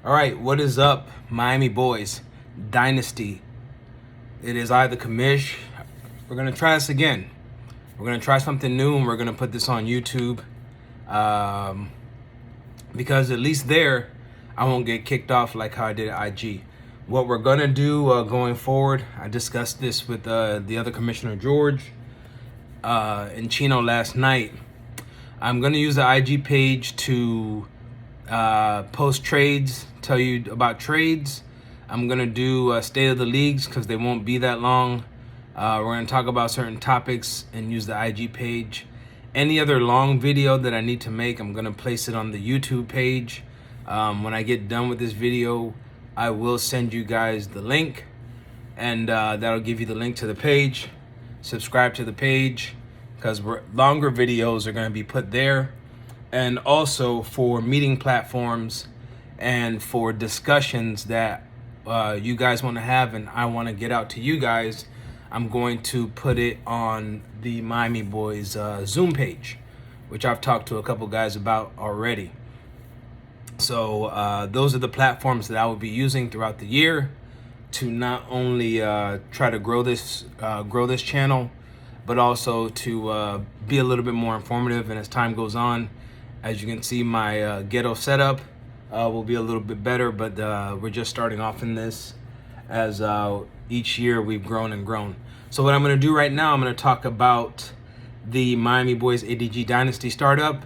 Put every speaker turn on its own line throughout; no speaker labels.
All right, what is up, Miami Boyz Dynasty? It is I, the Commish. We're gonna try this again. We're gonna try something new, and we're gonna put this on YouTube, because at least there, I won't get kicked off like how I did at IG. What we're gonna do going forward, I discussed this with the other Commissioner George and Chino last night. I'm gonna use the IG page to post trades, tell you about trades. I'm gonna do state of the leagues because they won't be that long. We're gonna talk about certain topics and use the IG page. Any other long video that I need to make, I'm gonna place it on the YouTube page. When I get done with this video, I will send you guys the link, and that'll give you the link to the page. Subscribe to the page because longer videos are gonna be put there. And also for meeting platforms and for discussions that you guys want to have and I want to get out to you guys, I'm going to put it on the Miami Boyz Zoom page, which I've talked to a couple guys about already. So those are the platforms that I will be using throughout the year to not only try to grow this channel, but also to be a little bit more informative. And as time goes on, as you can see, my ghetto setup will be a little bit better, but we're just starting off in this. As each year we've grown and grown. So what I'm going to do right now, I'm going to talk about the Miami Boyz ADG Dynasty startup.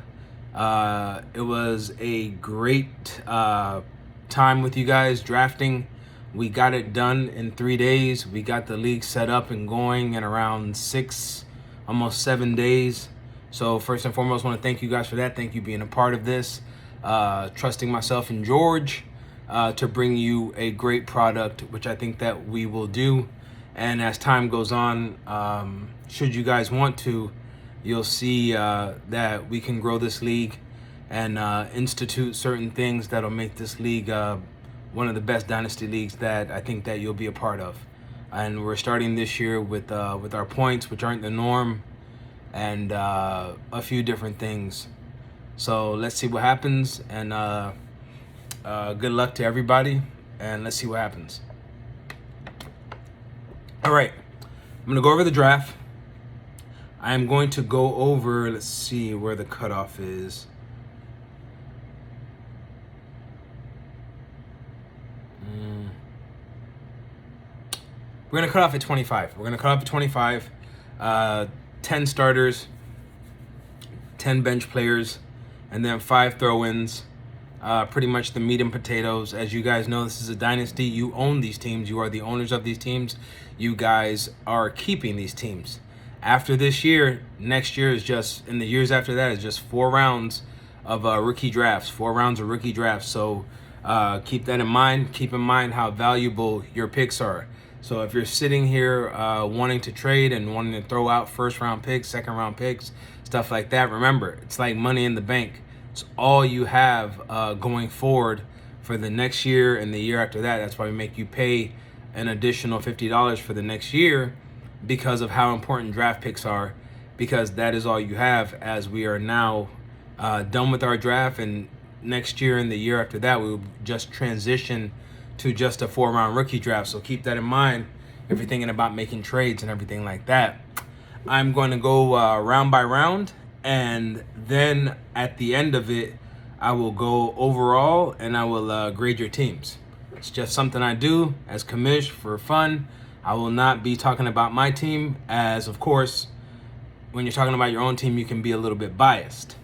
It was a great time with you guys drafting. We got it done in 3 days. We got the league set up and going in around 6, almost 7 days. So first and foremost, I want to thank you guys for that. Thank you for being a part of this, trusting myself and George to bring you a great product, which I think that we will do. And as time goes on, should you guys want to, you'll see that we can grow this league and institute certain things that'll make this league one of the best dynasty leagues that I think that you'll be a part of. And we're starting this year with our points, which aren't the norm, and a few different things. So let's see what happens, and good luck to everybody, and let's see what happens. All right, I'm gonna go over the draft. I'm going to go over, let's see where the cutoff is. We're gonna cut off at 25. We're gonna cut off at 25. 10 starters, 10 bench players, and then 5 throw-ins. Pretty much the meat and potatoes. As you guys know, this is a dynasty. You own these teams. You are the owners of these teams. You guys are keeping these teams. After this year, next year is just, and the years after that is just 4 rounds of rookie drafts. 4 rounds of rookie drafts. So keep that in mind. Keep in mind how valuable your picks are. So if you're sitting here wanting to trade and wanting to throw out first-round picks, second-round picks, stuff like that, remember, it's like money in the bank. It's all you have going forward for the next year and the year after that. That's why we make you pay an additional $50 for the next year, because of how important draft picks are, because that is all you have, as we are now done with our draft, and next year and the year after that, we will just transition to just a 4-round rookie draft. So keep that in mind if you're thinking about making trades and everything like that. I'm going to go round by round, and then at the end of it, I will go overall and I will grade your teams. It's just something I do as Commish for fun. I will not be talking about my team, as of course, when you're talking about your own team, you can be a little bit biased.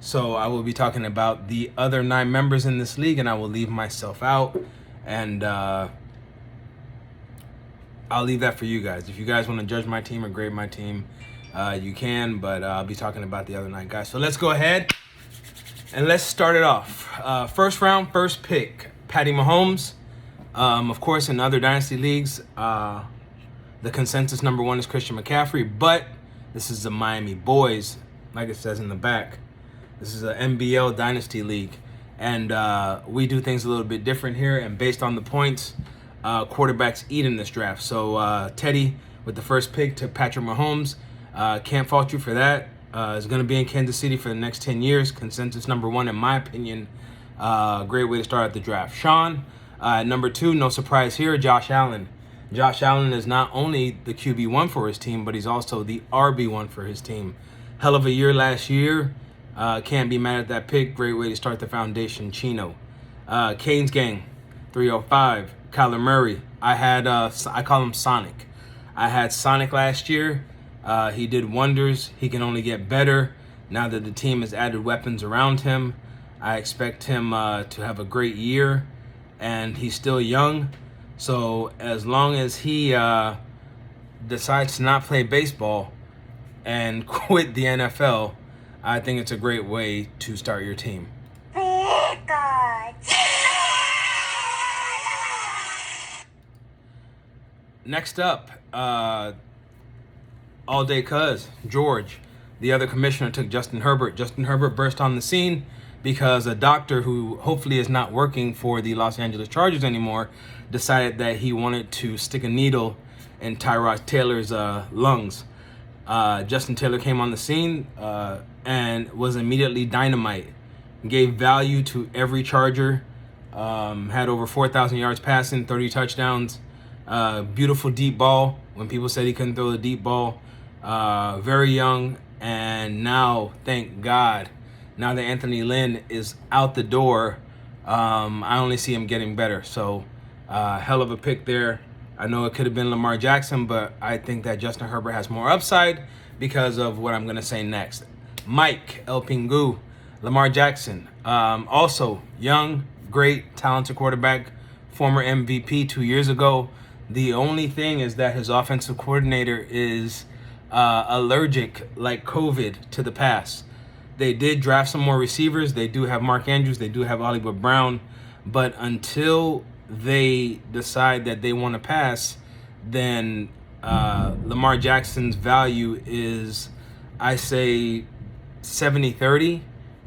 So I will be talking about the other 9 members in this league, and I will leave myself out. And I'll leave that for you guys. If you guys want to judge my team or grade my team, you can, but I'll be talking about the other 9 guys. So let's go ahead and let's start it off. First round, first pick, Patty Mahomes. Of course, in other dynasty leagues, the consensus number 1 is Christian McCaffrey, but this is the Miami Boyz, like it says in the back. This is an NBL dynasty league. And we do things a little bit different here. And based on the points, quarterbacks eat in this draft. So Teddy, with the first pick, took Patrick Mahomes. Can't fault you for that. Is going to be in Kansas City for the next 10 years. Consensus number 1, in my opinion. Great way to start at the draft. Sean, number 2, no surprise here, Josh Allen. Josh Allen is not only the QB1 for his team, but he's also the RB1 for his team. Hell of a year last year. Can't be mad at that pick. Great way to start the foundation. Chino. Canes Gang, 305. Kyler Murray. I call him Sonic. I had Sonic last year. He did wonders. He can only get better now that the team has added weapons around him. I expect him to have a great year, and he's still young. So as long as he decides to not play baseball and quit the NFL, I think it's a great way to start your team. Next up, all day cuz George, the other commissioner, took Justin Herbert. Justin Herbert burst on the scene because a doctor who hopefully is not working for the Los Angeles Chargers anymore decided that he wanted to stick a needle in Tyrod Taylor's lungs. Justin Taylor came on the scene and was immediately dynamite. Gave value to every Charger. Had over 4,000 yards passing, 30 touchdowns. Beautiful deep ball when people said he couldn't throw the deep ball. Very young, and now, thank God, now that Anthony Lynn is out the door, I only see him getting better. So, hell of a pick there. I know it could have been Lamar Jackson, but I think that Justin Herbert has more upside because of what I'm going to say next. Mike El Pingu, Lamar Jackson. Also, young, great, talented quarterback, former MVP 2 years ago. The only thing is that his offensive coordinator is allergic, like COVID, to the pass. They did draft some more receivers. They do have Mark Andrews. They do have Hollywood Brown. But until they decide that they want to pass, then Lamar Jackson's value is, I say, 70-30,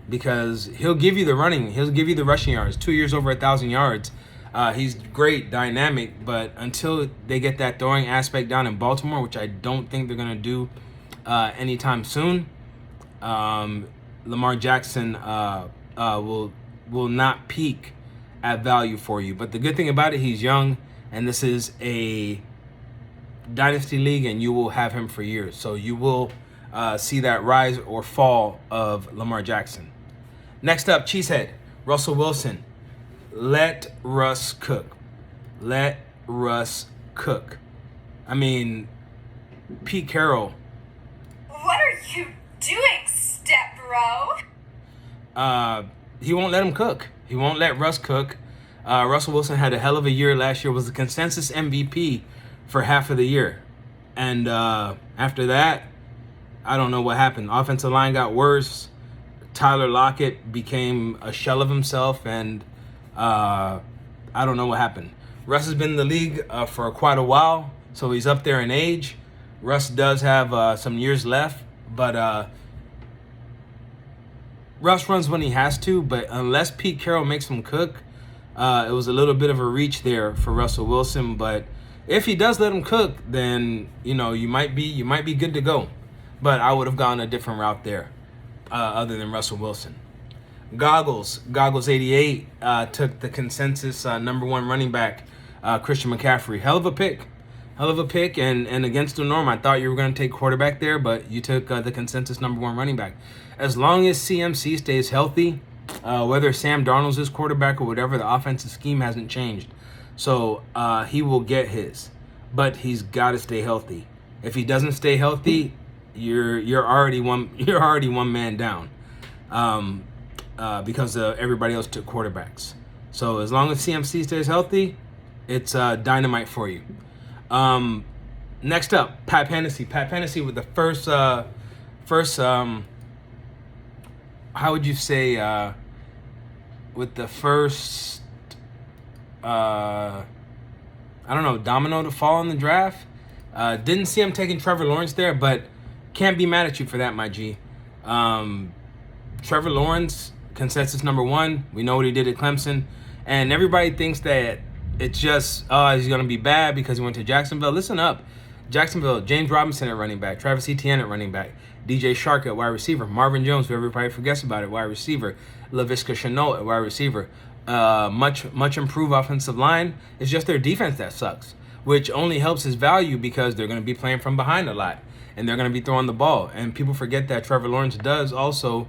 because he'll give you the running. He'll give you the rushing yards. 2 years over 1,000 yards. He's great, dynamic, but until they get that throwing aspect down in Baltimore, which I don't think they're going to do anytime soon, Lamar Jackson will not peak at value for you. But the good thing about it, he's young, and this is a dynasty league, and you will have him for years. So you will see that rise or fall of Lamar Jackson. Next up, Cheesehead, Russell Wilson. Let Russ cook. Let Russ cook. I mean, Pete Carroll.
What are you doing, step bro?
He won't let him cook. He won't let Russ cook. Russell Wilson had a hell of a year last year, was the consensus MVP for half of the year. And after that, I don't know what happened. Offensive line got worse. Tyler Lockett became a shell of himself, and I don't know what happened. Russ has been in the league for quite a while, so he's up there in age. Russ does have some years left, but Russ runs when he has to, but unless Pete Carroll makes him cook, it was a little bit of a reach there for Russell Wilson. But if he does let him cook, then you might be good to go. But I would have gone a different route there, other than Russell Wilson. Goggles 88 took the consensus number 1 running back, Christian McCaffrey. Hell of a pick, and against the norm. I thought you were going to take quarterback there, but you took the consensus number 1 running back. As long as CMC stays healthy, whether Sam Darnold's his quarterback or whatever, the offensive scheme hasn't changed. So he will get his, but he's got to stay healthy. If he doesn't stay healthy, you're already one man down. Because everybody else took quarterbacks. So as long as CMC stays healthy, it's dynamite for you. Next up, Pat Hennessy. Pat Hennessy with the first how would you say, with the first, I don't know, domino to fall in the draft. Didn't see him taking Trevor Lawrence there, but can't be mad at you for that, my G. Trevor Lawrence, consensus number 1. We know what he did at Clemson. And everybody thinks that it's just, he's going to be bad because he went to Jacksonville. Listen up. Jacksonville, James Robinson at running back, Travis Etienne at running back, DJ Shark at wide receiver. Marvin Jones, who everybody forgets about it, wide receiver. Laviska Shenault at wide receiver. Much improved offensive line. It's just their defense that sucks, which only helps his value because they're going to be playing from behind a lot, and they're going to be throwing the ball. And people forget that Trevor Lawrence does also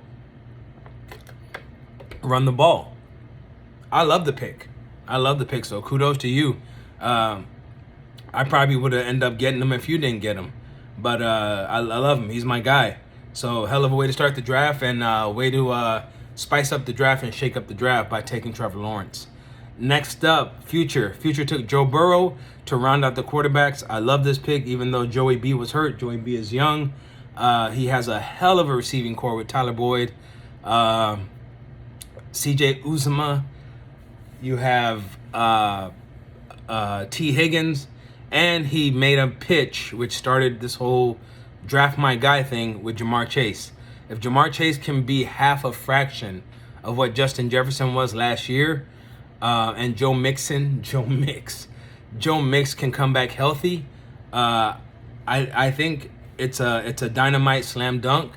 run the ball. I love the pick. So kudos to you. I probably would have ended up getting him if you didn't get him. But I love him. He's my guy. So hell of a way to start the draft, and way to spice up the draft and shake up the draft by taking Trevor Lawrence. Next up, Future. Future took Joe Burrow to round out the quarterbacks. I love this pick, even though Joey B was hurt. Joey B is young. He has a hell of a receiving core with Tyler Boyd, CJ Uzomah. You have T. Higgins. And he made a pitch, which started this whole draft my guy thing with Jamar Chase. If Jamar Chase can be half a fraction of what Justin Jefferson was last year, and Joe Mixon can come back healthy, I think it's a dynamite slam dunk,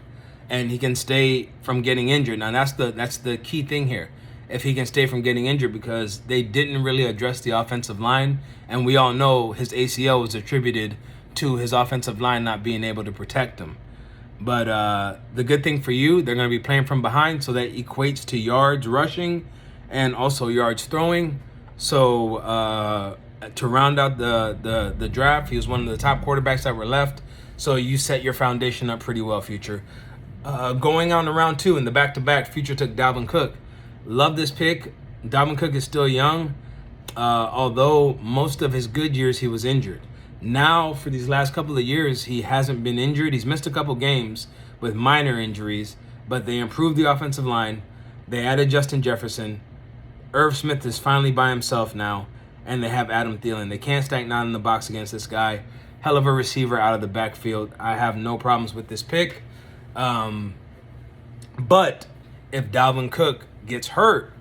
and he can stay from getting injured. Now that's the key thing here. If he can stay from getting injured, because they didn't really address the offensive line, and we all know his ACL was attributed to his offensive line not being able to protect him. But the good thing for you, they're going to be playing from behind, so that equates to yards rushing and also yards throwing. So to round out the draft, he was one of the top quarterbacks that were left. So you set your foundation up pretty well, Future. Going on to round 2 in the back-to-back, Future took Dalvin Cook. Love this pick. Dalvin Cook is still young, although most of his good years he was injured. Now, for these last couple of years, he hasn't been injured. He's missed a couple games with minor injuries, but they improved the offensive line. They added Justin Jefferson. Irv Smith is finally by himself now, and they have Adam Thielen. They can't stack 9 in the box against this guy. Hell of a receiver out of the backfield. I have no problems with this pick. But if Dalvin Cook gets hurt,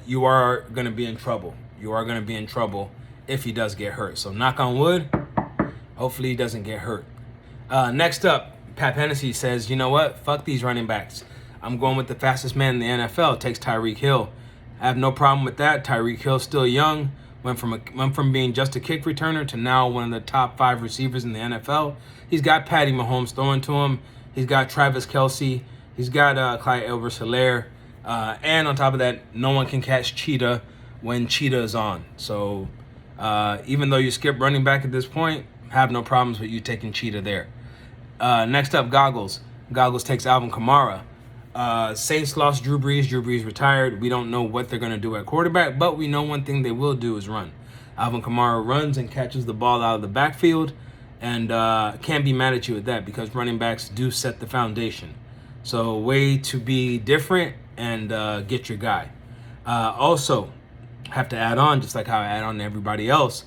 you are going to be in trouble. You are going to be in trouble if he does get hurt. So knock on wood, hopefully he doesn't get hurt. Next up, Pat Hennessy says, you know what? Fuck these running backs. I'm going with the fastest man in the NFL. Takes Tyreek Hill. I have no problem with that. Tyreek Hill still young. Went from being just a kick returner to now one of the top 5 receivers in the NFL. He's got Patty Mahomes throwing to him. He's got Travis Kelce. He's got Clyde Edwards-Helaire. And on top of that, no one can catch Cheetah when Cheetah is on. So even though you skip running back at this point, have no problems with you taking Cheetah there. Next up, Goggles. Goggles takes Alvin Kamara. Saints lost Drew Brees. Drew Brees retired. We don't know what they're going to do at quarterback, but we know one thing they will do is run. Alvin Kamara runs and catches the ball out of the backfield, and can't be mad at you at that, because running backs do set the foundation. So way to be different and get your guy. Also, have to add on, just like how I add on to everybody else,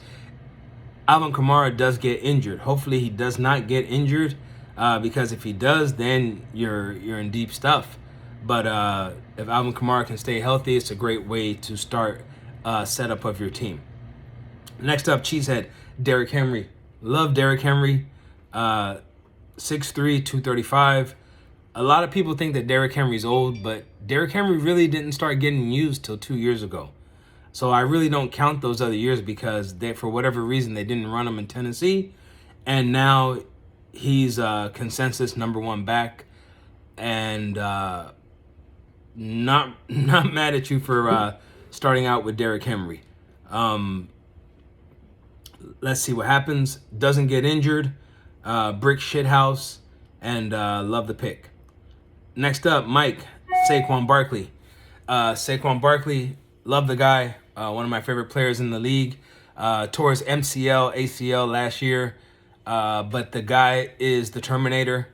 Alvin Kamara does get injured. Hopefully he does not get injured, because if he does, then you're in deep stuff. But if Alvin Kamara can stay healthy, it's a great way to start setup of your team. Next up, Cheesehead, Derrick Henry. Love Derrick Henry, 6'3", 235. A lot of people think that Derrick Henry's old, but Derrick Henry really didn't start getting used till 2 years ago. So I really don't count those other years, because they, for whatever reason, they didn't run him in Tennessee. And now he's consensus #1 back. And not mad at you for starting out with Derrick Henry. Let's see what happens. Doesn't get injured. Brick shithouse. And love the pick. Next up, Mike, Saquon Barkley. Saquon Barkley, love the guy. One of my favorite players in the league. Tore his MCL, ACL last year. But the guy is the Terminator.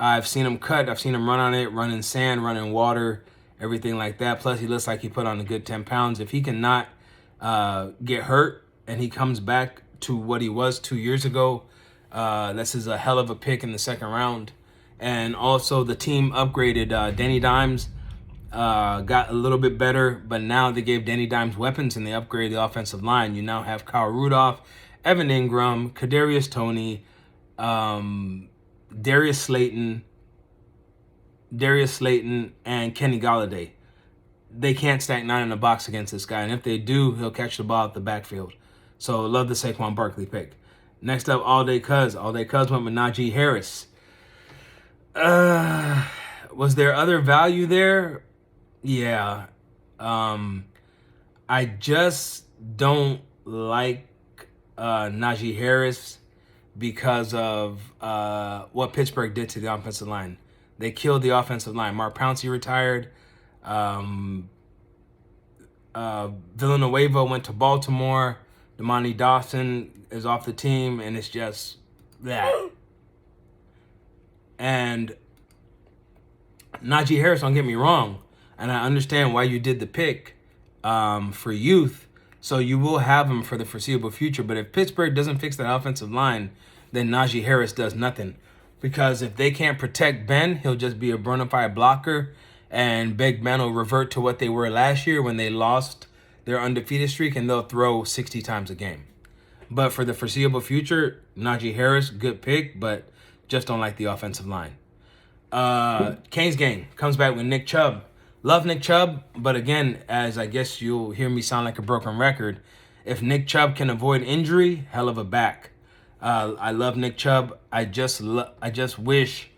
I've seen him cut. I've seen him run on it, run in sand, run in water, everything like that. Plus, he looks like he put on a good 10 pounds. If he cannot get hurt and he comes back to what he was 2 years ago, this is a hell of a pick in the second round. And also the team upgraded Danny Dimes, got a little bit better, but now they gave Danny Dimes weapons and they upgraded the offensive line. You now have Kyle Rudolph, Evan Ingram, Kadarius Toney, Darius Slayton, and Kenny Golladay. They can't stack 9 in the box against this guy. And if they do, he'll catch the ball out the backfield. So love the Saquon Barkley pick. Next up, All Day Cuz. All Day Cuz went with Najee Harris. Was there other value there? Yeah. I just don't like Najee Harris because of what Pittsburgh did to the offensive line. They killed the offensive line. Mark Pouncey retired. Villanueva went to Baltimore. Damani Dawson is off the team, and it's just that. And Najee Harris, don't get me wrong, and I understand why you did the pick for youth, so you will have him for the foreseeable future. But if Pittsburgh doesn't fix that offensive line, then Najee Harris does nothing. Because if they can't protect Ben, he'll just be a bona fide blocker, and Big Ben will revert to what they were last year when they lost their undefeated streak, and they'll throw 60 times a game. But for the foreseeable future, Najee Harris, good pick, but just don't like the offensive line. Canes Gang comes back with Nick Chubb. Love Nick Chubb, but again, as I guess you'll hear me sound like a broken record, if Nick Chubb can avoid injury, hell of a back. I love Nick Chubb. I just wish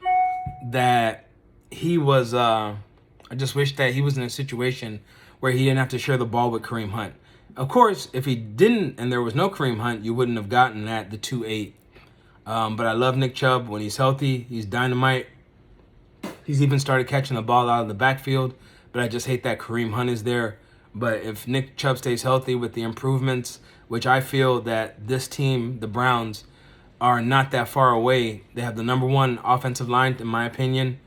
that he was. I just wish that he was in a situation where he didn't have to share the ball with Kareem Hunt. Of course, if he didn't and there was no Kareem Hunt, you wouldn't have gotten that, the 2-8. But I love Nick Chubb. When he's healthy, he's dynamite. He's even started catching the ball out of the backfield, but I just hate that Kareem Hunt is there. But if Nick Chubb stays healthy with the improvements, which I feel that this team, the Browns, are not that far away. They have the number 1 offensive line, in my opinion.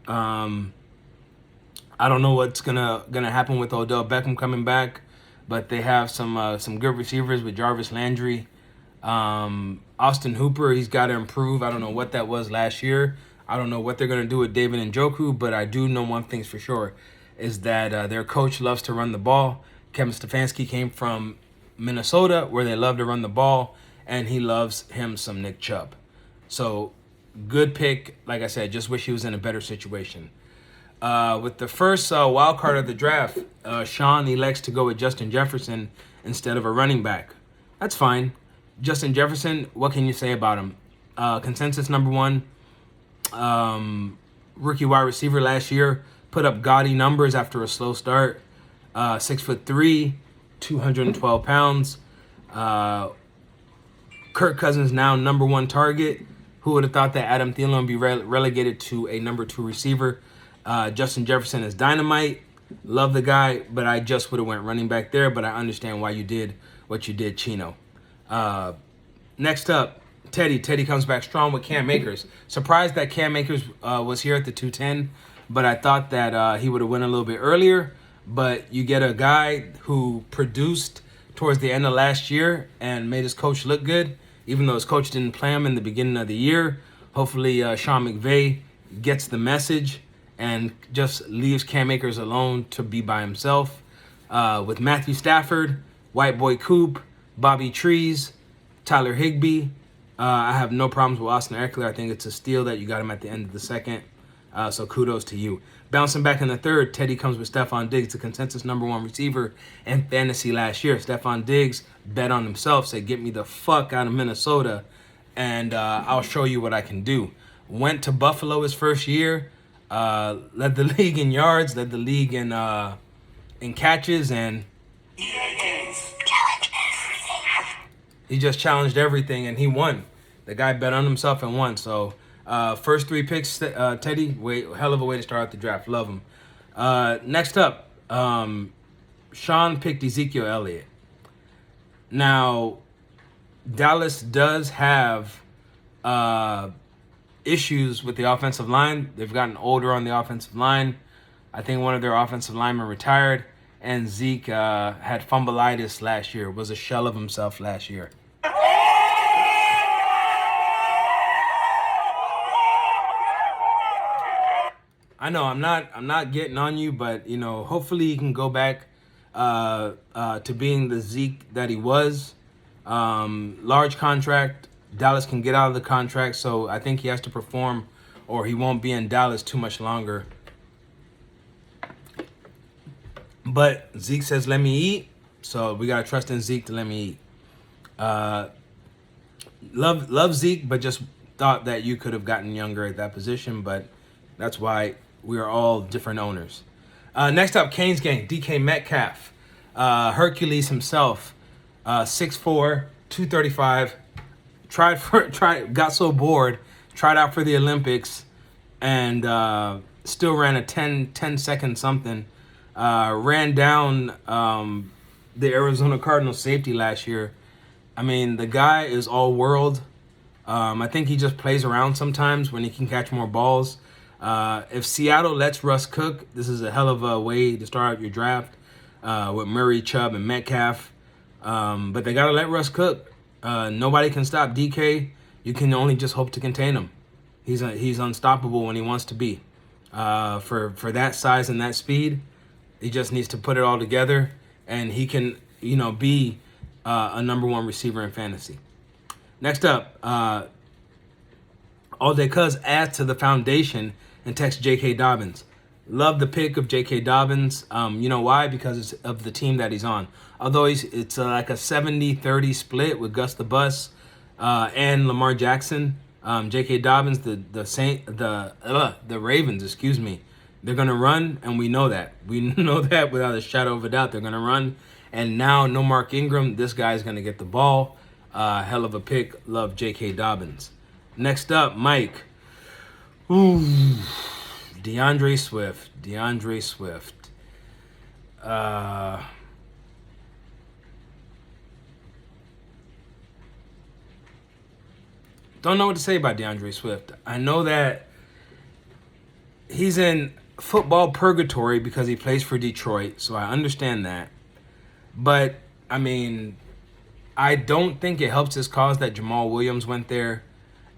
I don't know what's gonna happen with Odell Beckham coming back, but they have some good receivers with Jarvis Landry. Austin Hooper, he's got to improve. I don't know what that was last year. I don't know what they're going to do with David Njoku, but I do know one thing's for sure, is that their coach loves to run the ball. Kevin Stefanski came from Minnesota, where they love to run the ball, and he loves him some Nick Chubb. So, good pick. Like I said, just wish he was in a better situation. With the first wild card of the draft, Sean elects to go with Justin Jefferson instead of a running back. That's fine. Justin Jefferson, what can you say about him? Consensus number 1, rookie wide receiver last year, put up gaudy numbers after a slow start. 6'3", 212 pounds. Kirk Cousins now number 1 target. Who would have thought that Adam Thielen would be relegated to a number 2 receiver? Justin Jefferson is dynamite. Love the guy, but I just would have went running back there, but I understand why you did what you did, Chino. Next up, Teddy. Teddy comes back strong with Cam Akers. Surprised that Cam Akers was here at the 210, but I thought that he would have went a little bit earlier. But you get a guy who produced towards the end of last year and made his coach look good, even though his coach didn't play him in the beginning of the year. Hopefully Sean McVay gets the message and just leaves Cam Akers alone to be by himself. With Matthew Stafford, White Boy Coop, Bobby Trees, Tyler Higbee. I have no problems with Austin Eckler. I think it's a steal that you got him at the end of the second. So kudos to you. Bouncing back in the third, Teddy comes with Stephon Diggs, the consensus number 1 receiver in fantasy last year. Stephon Diggs bet on himself, said, get me the fuck out of Minnesota, and I'll show you what I can do. Went to Buffalo his first year, led the league in yards, led the league in catches, and he just challenged everything, and he won. The guy bet on himself and won. So first 3 picks, Teddy, hell of a way to start out the draft. Love him. Next up, Sean picked Ezekiel Elliott. Now, Dallas does have issues with the offensive line. They've gotten older on the offensive line. I think one of their offensive linemen retired, and Zeke had fumbleitis last year, was a shell of himself last year. I know I'm not getting on you, but hopefully he can go back to being the Zeke that he was. Large contract, Dallas can get out of the contract, so I think he has to perform or he won't be in Dallas too much longer. But Zeke says, let me eat. So we got to trust in Zeke to let me eat. Love Zeke, but just thought that you could have gotten younger at that position. But that's why we are all different owners. Next up, Kane's gang, DK Metcalf. Hercules himself, 6'4", 235. Got so bored, tried out for the Olympics, and still ran a 10 second something. Ran down the Arizona Cardinals safety last year. I mean, the guy is all world. I think he just plays around sometimes when he can catch more balls. If Seattle lets Russ cook, this is a hell of a way to start out your draft with Murray, Chubb, and Metcalf. But they got to let Russ cook. Nobody can stop DK. You can only just hope to contain him. He's unstoppable when he wants to be. For that size and that speed, he just needs to put it all together, and he can, be a number one receiver in fantasy. Next up, All Day Cuz adds to the foundation and text J.K. Dobbins. Love the pick of J.K. Dobbins. You know why? Because it's of the team that he's on. Although it's like a 70-30 split with Gus the Bus and Lamar Jackson. J.K. Dobbins, the Ravens, excuse me, they're gonna run, and we know that. We know that without a shadow of a doubt. They're gonna run, and now no Mark Ingram. This guy's gonna get the ball. Hell of a pick. Love J.K. Dobbins. Next up, Mike. DeAndre Swift. Don't know what to say about DeAndre Swift. I know that he's in football purgatory because he plays for Detroit, so I understand that. But, I mean, I don't think it helps his cause that Jamal Williams went there.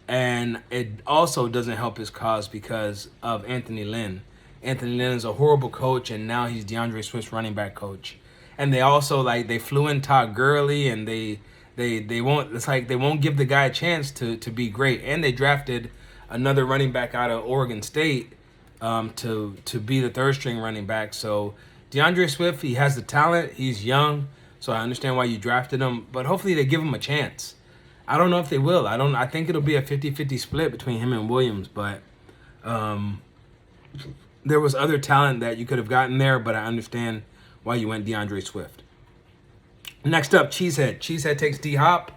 And it also doesn't help his cause because of Anthony Lynn. Anthony Lynn is a horrible coach, and now he's DeAndre Swift's running back coach. And they also, they flew in Todd Gurley, and they won't, it's like they won't give the guy a chance to be great. And they drafted another running back out of Oregon State to be the third string running back. So DeAndre Swift, he has the talent. He's young, so I understand why you drafted him. But hopefully they give him a chance. I don't know if they will. I think it'll be a 50-50 split between him and Williams, but there was other talent that you could have gotten there, but I understand why you went DeAndre Swift. Next up, Cheesehead. Cheesehead takes D-Hop.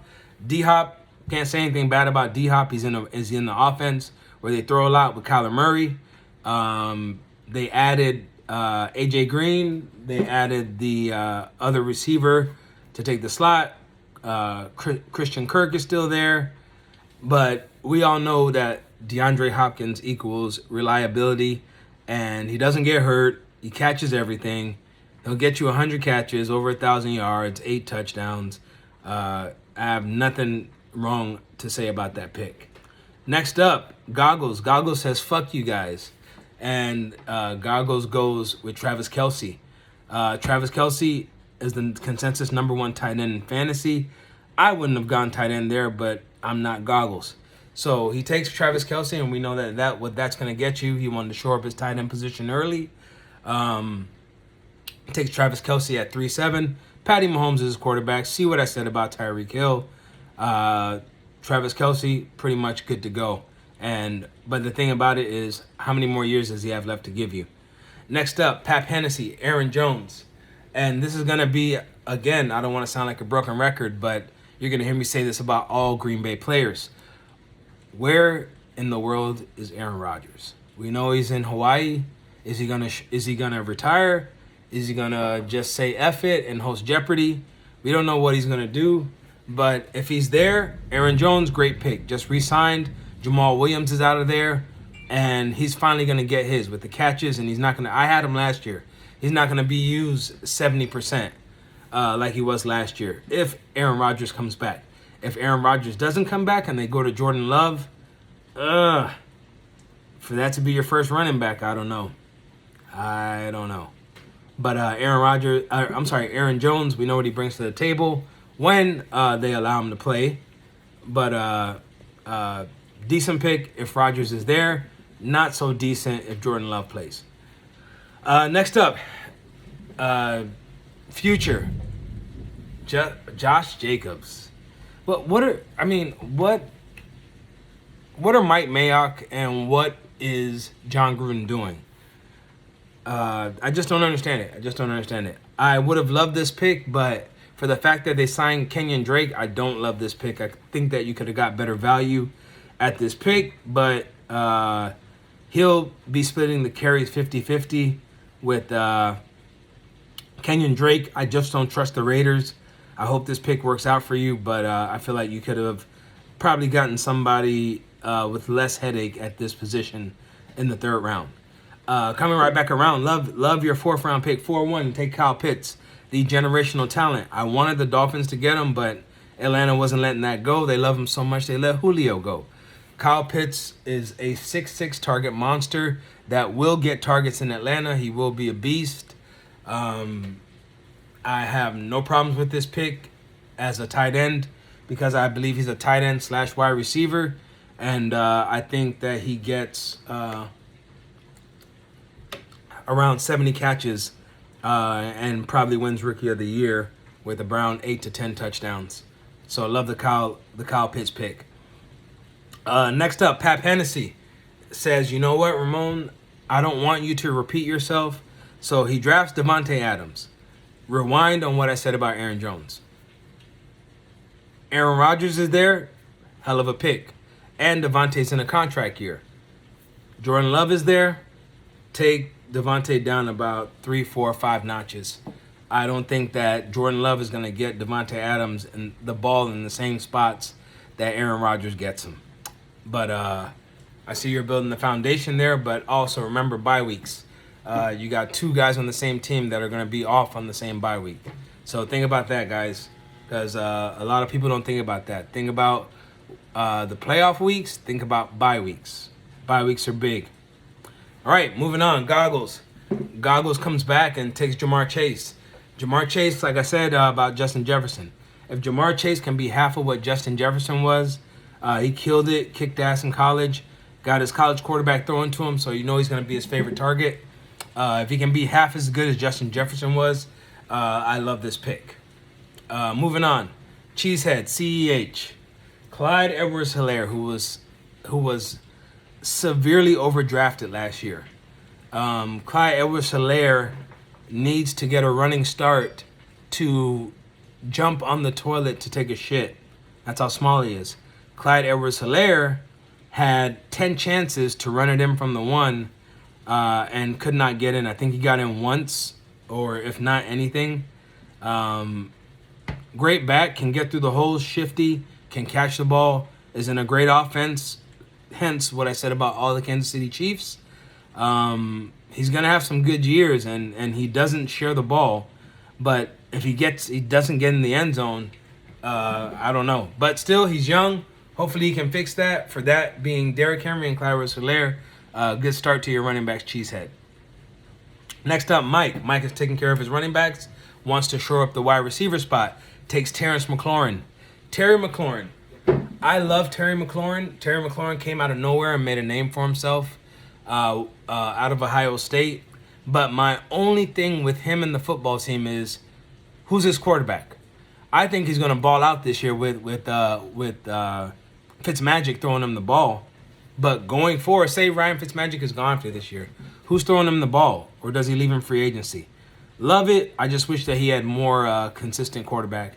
D-Hop, can't say anything bad about D-Hop. He's in the offense where they throw a lot with Kyler Murray. They added A.J. Green. They added the other receiver to take the slot. Christian Kirk is still there, but we all know that DeAndre Hopkins equals reliability, and he doesn't get hurt. He catches everything. He'll get you 100 catches, over 1,000 yards, 8 touchdowns. I have nothing wrong to say about that pick. Next up, Goggles. Goggles says, fuck you guys. And Goggles goes with Travis Kelce. Travis Kelce is the consensus number one tight end in fantasy. I wouldn't have gone tight end there, but I'm not Goggles. So he takes Travis Kelce, and we know that what that's going to get you. He wanted to shore up his tight end position early. He takes Travis Kelce at 3-7. Patty Mahomes is his quarterback. See what I said about Tyreek Hill. Travis Kelce, pretty much good to go. But the thing about it is, how many more years does he have left to give you? Next up, Pap Hennessy, Aaron Jones. And this is going to be, again, I don't want to sound like a broken record, but you're going to hear me say this about all Green Bay players. Where in the world is Aaron Rodgers? We know he's in Hawaii. Is he gonna retire? Is he gonna just say F it and host Jeopardy? We don't know what he's gonna do. But if he's there, Aaron Jones, great pick. Just re-signed. Jamal Williams is out of there. And he's finally gonna get his with the catches, and he's not gonna, I had him last year. He's not going to be used 70% like he was last year if Aaron Rodgers comes back. If Aaron Rodgers doesn't come back and they go to Jordan Love, for that to be your first running back, I don't know. But Aaron Jones, we know what he brings to the table when they allow him to play. decent pick if Rodgers is there. Not so decent if Jordan Love plays. Next up, future Josh Jacobs. But what are Mike Mayock and what is John Gruden doing? I just don't understand it. I would have loved this pick, but for the fact that they signed Kenyon Drake, I don't love this pick. I think that you could have got better value at this pick, but he'll be splitting the carries 50-50 with Kenyon Drake. I just don't trust the Raiders. I hope this pick works out for you, but I feel like you could have probably gotten somebody with less headache at this position in the third round. Coming right back around, love your fourth round pick, 4-1, take Kyle Pitts, the generational talent. I wanted the Dolphins to get him, but Atlanta wasn't letting that go. They love him so much they let Julio go. Kyle Pitts is a 6'6" target monster that will get targets in Atlanta. He will be a beast. I have no problems with this pick as a tight end because I believe he's a tight end / wide receiver. And I think that he gets around 70 catches and probably wins Rookie of the Year with around 8 to 10 touchdowns. So I love the Kyle Pitts pick. Next up, Pat Hennessy says, you know what, Ramon? I don't want you to repeat yourself. So he drafts Devontae Adams. Rewind on what I said about Aaron Jones. Aaron Rodgers is there. Hell of a pick. And Devontae's in a contract year. Jordan Love is there. Take Devontae down about 3, 4, 5 notches. I don't think that Jordan Love is going to get Devontae Adams and the ball in the same spots that Aaron Rodgers gets him. But I see you're building the foundation there, but also remember bye weeks. You got 2 guys on the same team that are going to be off on the same bye week. So think about that, guys, because a lot of people don't think about that. Think about the playoff weeks. Think about bye weeks. Bye weeks are big. All right, moving on. Goggles comes back and takes Jamar Chase. Jamar Chase, like I said about Justin Jefferson. If Jamar Chase can be half of what Justin Jefferson was, he killed it, kicked ass in college, got his college quarterback throwing to him, so you know he's going to be his favorite target. If he can be half as good as Justin Jefferson was, I love this pick. Moving on. Cheesehead, CEH. Clyde Edwards-Helaire, who was severely overdrafted last year. Clyde Edwards-Helaire needs to get a running start to jump on the toilet to take a shit. That's how small he is. Clyde Edwards-Helaire had 10 chances to run it in from the 1 and could not get in. I think he got in once, or if not anything. Great back, can get through the holes, shifty, can catch the ball, is in a great offense. Hence what I said about all the Kansas City Chiefs. He's going to have some good years, and he doesn't share the ball. But if he doesn't get in the end zone, I don't know. But still, he's young. Hopefully he can fix that. For that being Derrick Henry and Clyde Edwards-Helaire, good start to your running backs, Cheesehead. Next up, Mike. Mike is taking care of his running backs, wants to shore up the wide receiver spot, takes Terrence McLaurin. Terry McLaurin. I love Terry McLaurin. Terry McLaurin came out of nowhere and made a name for himself out of Ohio State. But my only thing with him and the football team is, who's his quarterback? I think he's going to ball out this year with Fitzmagic throwing him the ball. But going forward, say Ryan Fitzmagic is gone for this year, who's throwing him the ball? Or does he leave him free agency? Love it. I just wish that he had more consistent quarterback.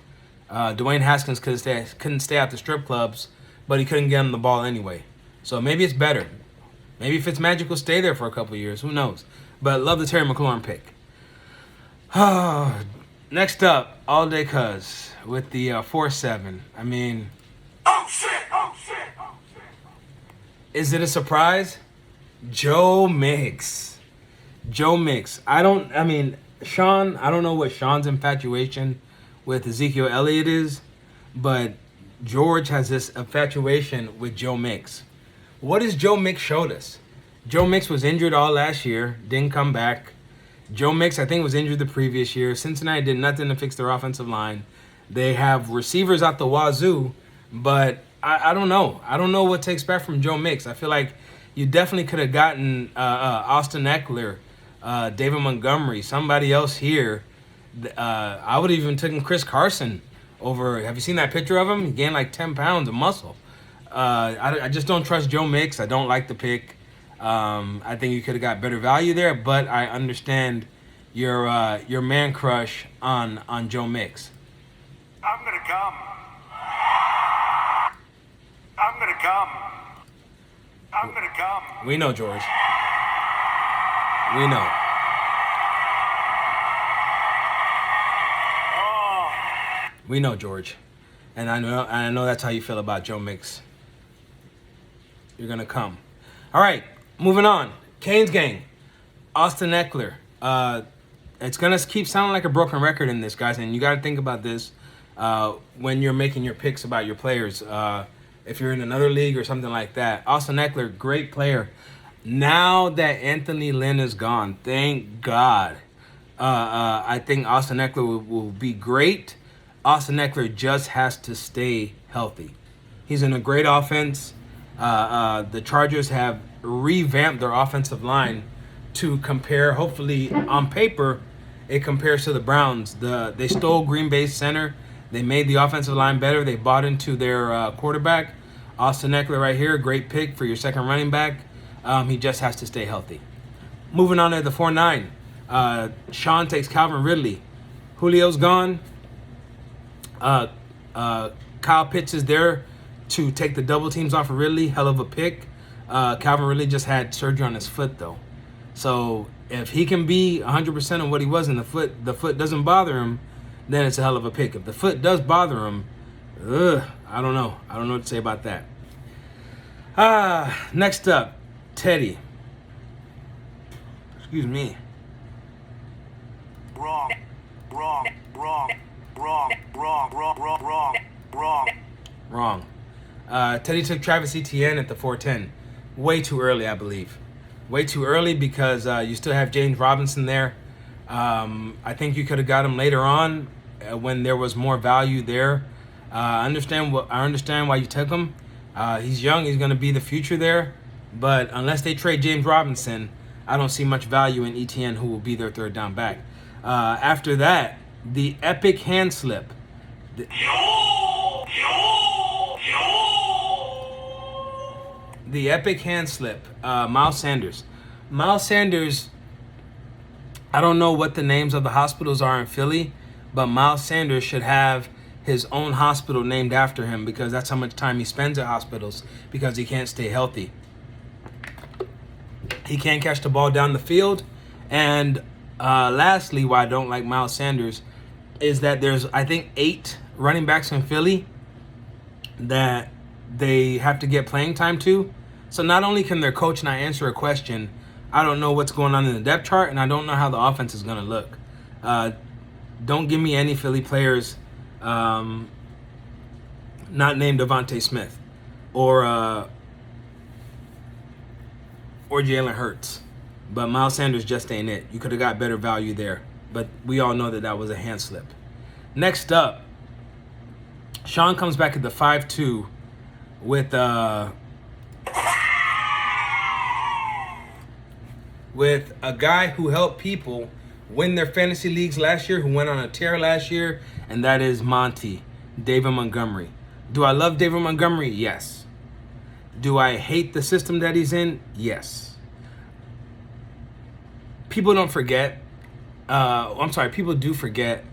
Dwayne Haskins couldn't stay at the strip clubs, but he couldn't get him the ball anyway. So maybe it's better. Maybe Fitzmagic will stay there for a couple of years. Who knows? But love the Terry McLaurin pick. Next up, All Day Cuz with the 4-7. I mean,
Oh shit!
is it a surprise? Joe Mix. Sean, I don't know what Sean's infatuation with Ezekiel Elliott is, but George has this infatuation with Joe Mix. What has Joe Mix showed us? Joe Mix was injured all last year, didn't come back. Joe Mix, I think, was injured the previous year. Cincinnati did nothing to fix their offensive line. They have receivers out the wazoo, but I don't know. I don't know what to expect from Joe Mix. I feel like you definitely could have gotten Austin Eckler, David Montgomery, somebody else here. I would have even taken Chris Carson over. Have you seen that picture of him? He gained like 10 pounds of muscle. I just don't trust Joe Mix. I don't like the pick. I think you could have got better value there, but I understand your man crush on Joe Mix.
I'm gonna come. I'm gonna come. I'm gonna come.
We know, George. We know.
Oh.
We know, George. And I know that's how you feel about Joe Mix. You're gonna come. All right, moving on. Canes gang. Austin Eckler. It's gonna keep sounding like a broken record in this, guys, and you got to think about this when you're making your picks about your players. If you're in another league or something like that, Austin Eckler, great player. Now that Anthony Lynn is gone, thank God. I think Austin Eckler will be great. Austin Eckler just has to stay healthy. He's in a great offense. The Chargers have revamped their offensive line to compare. Hopefully, on paper, it compares to the Browns. They stole Green Bay's center. They made the offensive line better. They bought into their quarterback. Austin Eckler right here, great pick for your second running back. He just has to stay healthy. Moving on to the 4-9. Sean takes Calvin Ridley. Julio's gone. Kyle Pitts is there to take the double teams off of Ridley. Hell of a pick. Calvin Ridley just had surgery on his foot, though. So if he can be 100% of what he was and the foot doesn't bother him, then it's a hell of a pick. If the foot does bother him, I don't know. I don't know what to say about that. Next up, Teddy. Excuse me.
Wrong. Wrong. Wrong. Wrong. Wrong. Wrong. Wrong. Wrong. Wrong.
Wrong. Teddy took Travis Etienne at the 410. Way too early, I believe. Way too early because you still have James Robinson there. I think you could have got him later on when there was more value there. I understand why you took him. He's young. He's going to be the future there. But unless they trade James Robinson, I don't see much value in Etienne, who will be their third down back. After that, the epic hand slip. The epic hand slip, Miles Sanders. Miles Sanders, I don't know what the names of the hospitals are in Philly, but Miles Sanders should have his own hospital named after him because that's how much time he spends at hospitals because he can't stay healthy. He can't catch the ball down the field. And lastly, why I don't like Miles Sanders is that there's, I think, 8 running backs in Philly that they have to get playing time to. So not only can their coach not answer a question, I don't know what's going on in the depth chart, and I don't know how the offense is going to look. Don't give me any Philly players not named Devontae Smith or Jalen Hurts. But Miles Sanders just ain't it. You could have got better value there. But we all know that was a hand slip. Next up, Sean comes back at the 5-2 with a guy who helped people win their fantasy leagues last year, who went on a tear last year, and that is Monty, David Montgomery. Do I love David Montgomery? Yes. Do I hate the system that he's in? Yes. People don't forget. People do forget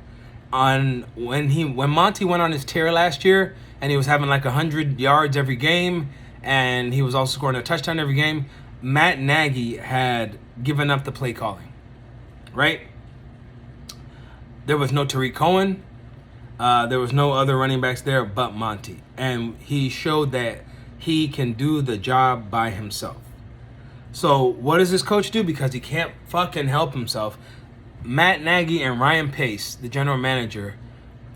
on when Monty went on his tear last year and he was having like 100 yards every game and he was also scoring a touchdown every game. Matt Nagy had given up the play calling, right? There was no Tariq Cohen. There was no other running backs there but Monty. And he showed that he can do the job by himself. So what does this coach do? Because he can't fucking help himself. Matt Nagy and Ryan Pace, the general manager,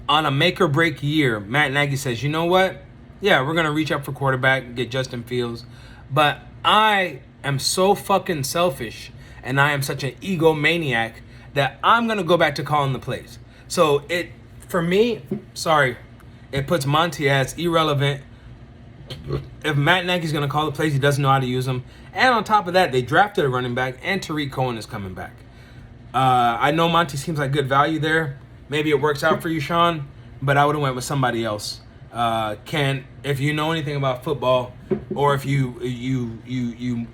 on a make or break year, Matt Nagy says, you know what? Yeah, we're going to reach up for quarterback, get Justin Fields. But I am so fucking selfish and I am such an egomaniac that I'm going to go back to calling the plays. So for me, it puts Monty as irrelevant if Matt Nagy's going to call the plays, he doesn't know how to use them. And on top of that, they drafted a running back, and Tariq Cohen is coming back. I know Monty seems like good value there. Maybe it works out for you, Sean, but I would have went with somebody else. If you know anything about football, or if you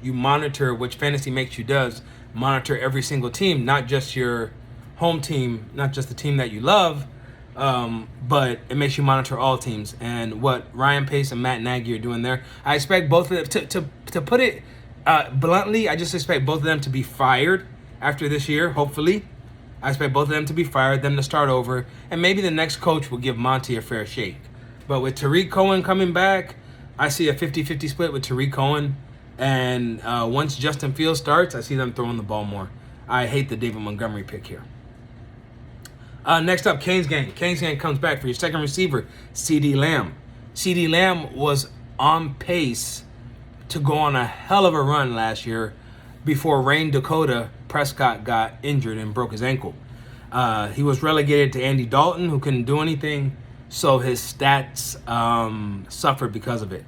monitor, which Fantasy Makes You does, monitor every single team, not just your home team, not just the team that you love, but it makes you monitor all teams. And what Ryan Pace and Matt Nagy are doing there, I expect both of them to put it bluntly. I just expect both of them to be fired after this year. Hopefully, I expect both of them to be fired, them to start over, and maybe the next coach will give Monty a fair shake. But with Tariq Cohen coming back, I see a 50-50 split with Tariq Cohen. And once Justin Fields starts, I see them throwing the ball more. I hate the David Montgomery pick here. Next up, Kane's Gang. Kane's Gang comes back for your second receiver, CeeDee Lamb. CeeDee Lamb was on pace to go on a hell of a run last year before Rain Dakota Prescott got injured and broke his ankle. He was relegated to Andy Dalton, who couldn't do anything, so his stats suffered because of it.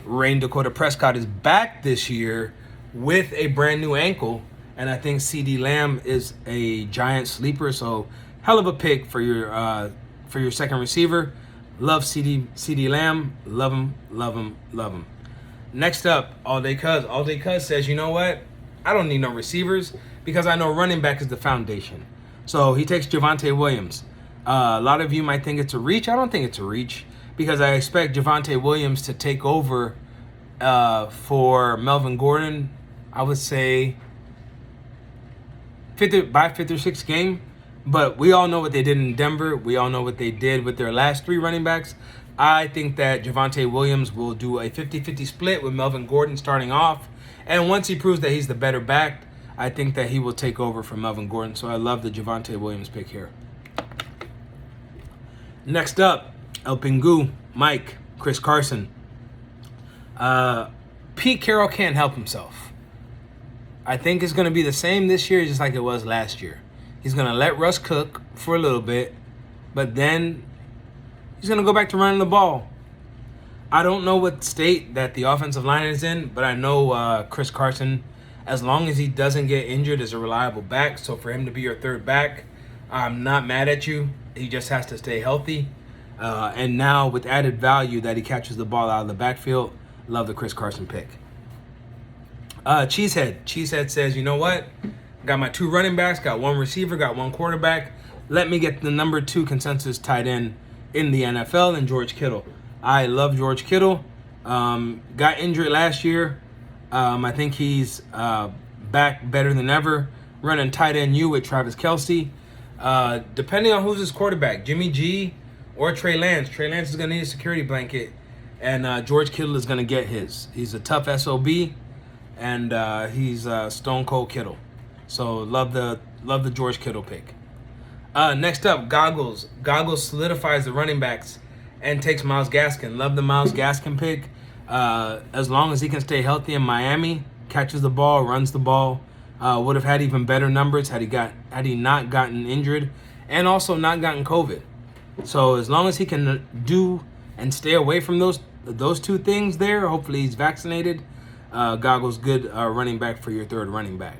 Rain Dakota Prescott is back this year with a brand new ankle, and I think CeeDee Lamb is a giant sleeper, so hell of a pick for your second receiver. Love CeeDee Lamb. Love him, love him, love him. Next up, All Day Cuz. All Day Cuz says, you know what? I don't need no receivers because I know running back is the foundation. So he takes Javonte Williams. A lot of you might think it's a reach. I don't think it's a reach because I expect Javonte Williams to take over for Melvin Gordon, I would say fifth or 6th game. But we all know what they did in Denver. We all know what they did with their last 3 running backs. I think that Javonte Williams will do a 50-50 split with Melvin Gordon starting off. And once he proves that he's the better back, I think that he will take over from Melvin Gordon. So I love the Javonte Williams pick here. Next up, El Pingu, Mike, Chris Carson. Pete Carroll can't help himself. I think it's going to be the same this year just like it was last year. He's going to let Russ cook for a little bit, but then he's going to go back to running the ball. I don't know what state that the offensive line is in, but I know Chris Carson, as long as he doesn't get injured, is a reliable back. So for him to be your third back, I'm not mad at you. He just has to stay healthy. And now with added value that he catches the ball out of the backfield, love the Chris Carson pick. Cheesehead says, you know what? Got my 2 running backs, got 1 receiver, got 1 quarterback. Let me get the number 2 consensus tight end in the NFL and George Kittle. I love George Kittle. Got injured last year. I think he's back better than ever. Running tight end U with Travis Kelce. Depending on who's his quarterback, Jimmy G or Trey Lance. Trey Lance is going to need a security blanket, and George Kittle is going to get his. He's a tough SOB, and he's Stone Cold Kittle. So love the George Kittle pick. Next up, Goggles. Goggles solidifies the running backs and takes Myles Gaskin. Love the Myles Gaskin pick. As long as he can stay healthy in Miami, catches the ball, runs the ball, would have had even better numbers had he not gotten injured and also not gotten COVID. So as long as he can do and stay away from those 2 things there, hopefully he's vaccinated. Goggles good running back for your third running back.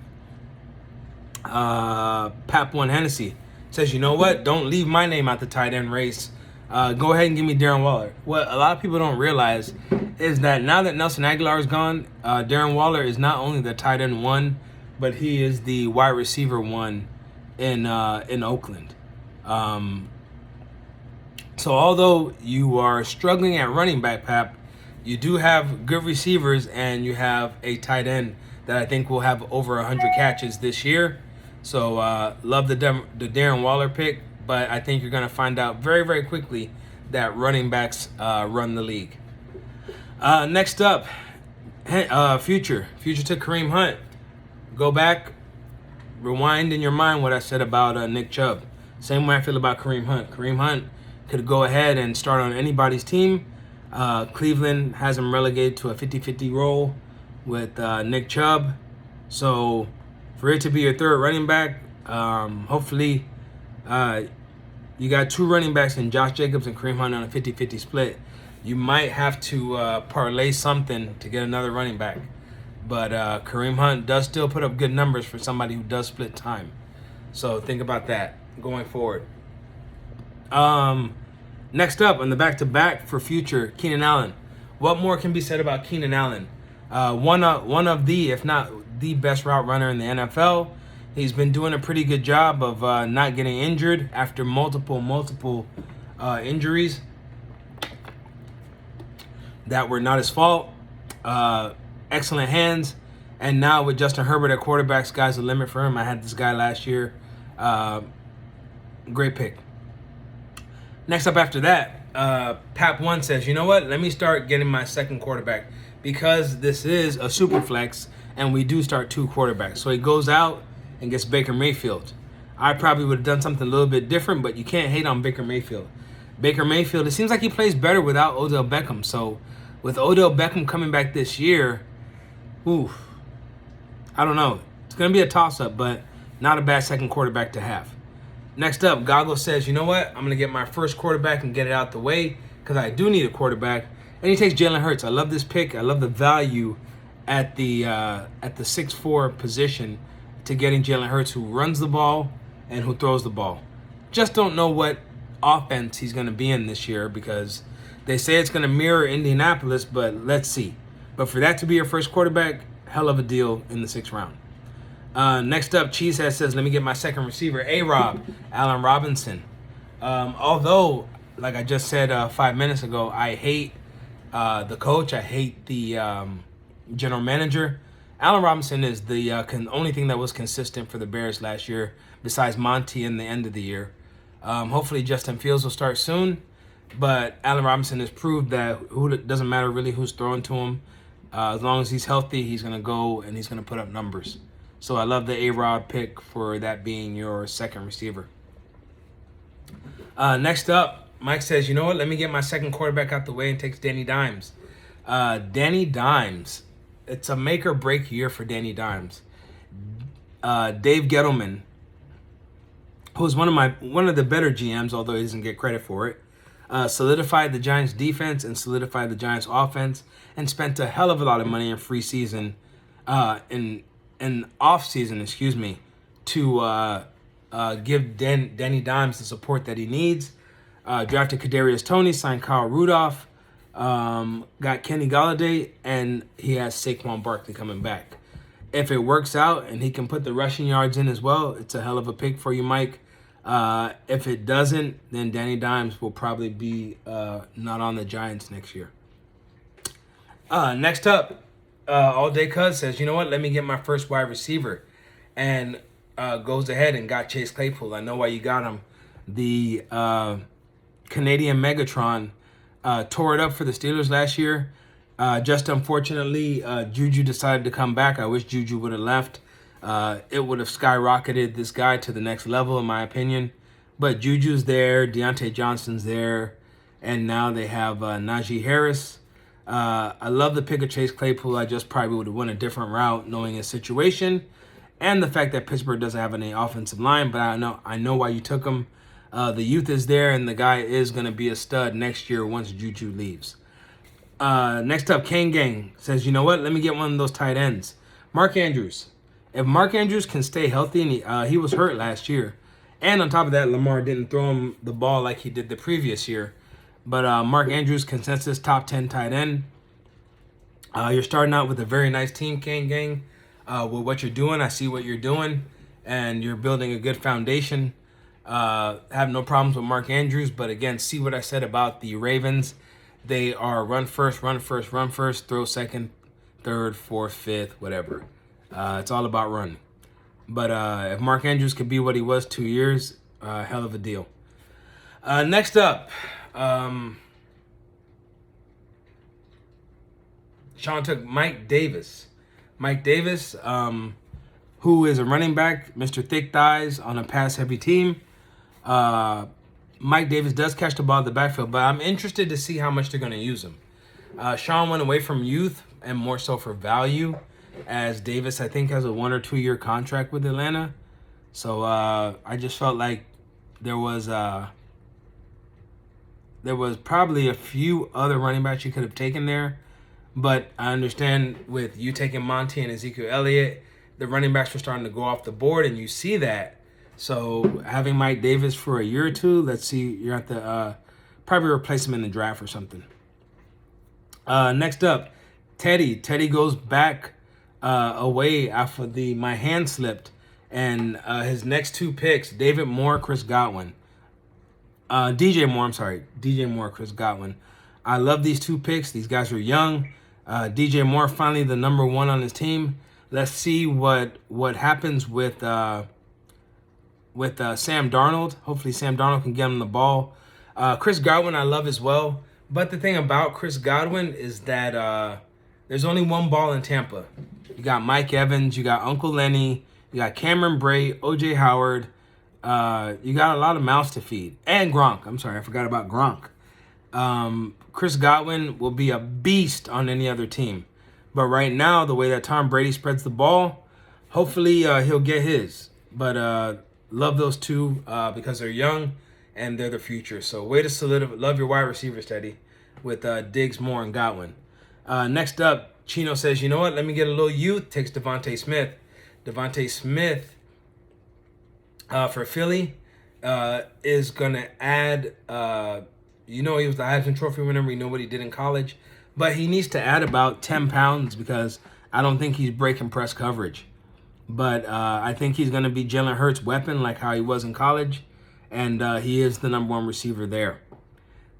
Pap One Hennessy says, you know what? Don't leave my name out the tight end race. Go ahead and give me Darren Waller. What a lot of people don't realize is that now that Nelson Aguilar is gone, Darren Waller is not only the tight end 1, but he is the wide receiver 1 in Oakland. So although you are struggling at running back, Pap, you do have good receivers and you have a tight end that I think will have over 100 catches this year. So love the Darren Waller pick, but I think you're going to find out very, very quickly that running backs run the league. Next up, Future to Kareem Hunt. Go back, rewind in your mind what I said about Nick Chubb. Same way I feel about Kareem Hunt. Kareem Hunt could go ahead and start on anybody's team. Cleveland has him relegated to a 50-50 role with Nick Chubb. So for it to be your third running back, hopefully you got 2 running backs in Josh Jacobs and Kareem Hunt on a 50-50 split. you might have to parlay something to get another running back. But Kareem Hunt does still put up good numbers for somebody who does split time. So think about that going forward. Next up on the back-to-back for future, Keenan Allen. What more can be said about Keenan Allen? One of the, if not the best route runner in the NFL. He's been doing a pretty good job of not getting injured after multiple injuries that were not his fault. Excellent hands. And now with Justin Herbert at quarterback, sky's the limit for him. I had this guy last year. Great pick. Next up after that, Pap1 says, you know what? Let me start getting my second quarterback because this is a super flex and we do start 2 quarterbacks. So he goes out and gets Baker Mayfield. I probably would have done something a little bit different, but you can't hate on Baker Mayfield. Baker Mayfield, it seems like he plays better without Odell Beckham. So with Odell Beckham coming back this year, I don't know. It's going to be a toss-up, but not a bad second quarterback to have. Next up, Goggles says, you know what? I'm going to get my first quarterback and get it out the way because I do need a quarterback. And he takes Jalen Hurts. I love this pick. I love the value at the 6'4" position to getting Jalen Hurts, who runs the ball and who throws the ball. Just don't know what offense he's going to be in this year because they say it's going to mirror Indianapolis, but let's see. But for that to be your first quarterback, hell of a deal in the 6th round. Next up, Cheesehead says, let me get my second receiver, A-Rob, Allen Robinson. Although, like I just said 5 minutes ago, I hate the coach. I hate the general manager. Allen Robinson is the only thing that was consistent for the Bears last year, besides Monty in the end of the year. Hopefully Justin Fields will start soon, but Allen Robinson has proved that it doesn't matter really who's throwing to him. As long as he's healthy, he's going to go and he's going to put up numbers. So I love the A-Rod pick for that being your second receiver. Next up, Mike says, you know what? Let me get my second quarterback out the way and takes Danny Dimes. Danny Dimes. It's a make or break year for Danny Dimes. Dave Gettleman, who's one of the better GMs, although he doesn't get credit for it, solidified the Giants defense and solidified the Giants offense and spent a hell of a lot of money in free season, in off season, to give Danny Dimes the support that he needs. Drafted Kadarius Toney, signed Kyle Rudolph, got Kenny Golladay, and he has Saquon Barkley coming back. If it works out and he can put the rushing yards in as well, it's a hell of a pick for you, Mike. If it doesn't, then Danny Dimes will probably be not on the Giants next year. Next up, All Day Cuz says, you know what? Let me get my first wide receiver. And goes ahead and got Chase Claypool. I know why you got him. The Canadian Megatron tore it up for the Steelers last year. Just unfortunately, Juju decided to come back. I wish Juju would have left. It would have skyrocketed this guy to the next level, in my opinion. But Juju's there, Deontay Johnson's there, and now they have Najee Harris. I love the pick of Chase Claypool. I just probably would have went a different route knowing his situation and the fact that Pittsburgh doesn't have any offensive line, but I know why you took him. The youth is there, and the guy is going to be a stud next year once Juju leaves. Next up, Kane Gang says, you know what? Let me get one of those tight ends. Mark Andrews. If Mark Andrews can stay healthy, and he was hurt last year, and on top of that, Lamar didn't throw him the ball like he did the previous year. But Mark Andrews, consensus top 10 tight end. You're starting out with a very nice team, Kane Gang. With what you're doing, I see what you're doing, and you're building a good foundation. Have no problems with Mark Andrews, but again, see what I said about the Ravens. They are run first, throw second, third, fourth, fifth, whatever. It's all about running. But if Mark Andrews could be what he was 2 years, hell of a deal. Next up, Sean took Mike Davis. Mike Davis, who is a running back, Mr. Thick Thighs on a pass-heavy team. Mike Davis does catch the ball in the backfield, but I'm interested to see how much they're going to use him. Sean went away from youth and more so for value, as Davis, I think, has a 1 or 2 year contract with Atlanta. So I just felt like there was there was probably a few other running backs you could have taken there. But I understand with you taking Monty and Ezekiel Elliott, the running backs were starting to go off the board, and you see that. So having Mike Davis for a year or two, let's see, you're at the probably replace him in the draft or something. Next up, Teddy. Teddy goes back away after my hand slipped, and his next 2 picks, David Moore, Chris Godwin. DJ Moore, Chris Godwin. I love these 2 picks. These guys are young. DJ Moore finally the number 1 on his team. Let's see what happens with Sam Darnold. Hopefully Sam Darnold can get him the ball. Chris Godwin I love as well. But the thing about Chris Godwin is that there's only one ball in Tampa. You got Mike Evans, you got Uncle Lenny, you got Cameron Bray, O.J. Howard. You got a lot of mouths to feed. And Gronk. I'm sorry, I forgot about Gronk. Chris Godwin will be a beast on any other team. But right now, the way that Tom Brady spreads the ball, hopefully he'll get his. But love those 2 because they're young and they're the future. So way to solidify. Love your wide receivers, Teddy, with Diggs, Moore, and Godwin. Next up, Chino says, you know what? Let me get a little youth. Takes Devontae Smith. Devontae Smith for Philly is going to add, he was the Heisman Trophy winner. We know what he did in college. But he needs to add about 10 pounds because I don't think he's breaking press coverage. But I think he's going to be Jalen Hurts' weapon like how he was in college. And he is the number 1 receiver there.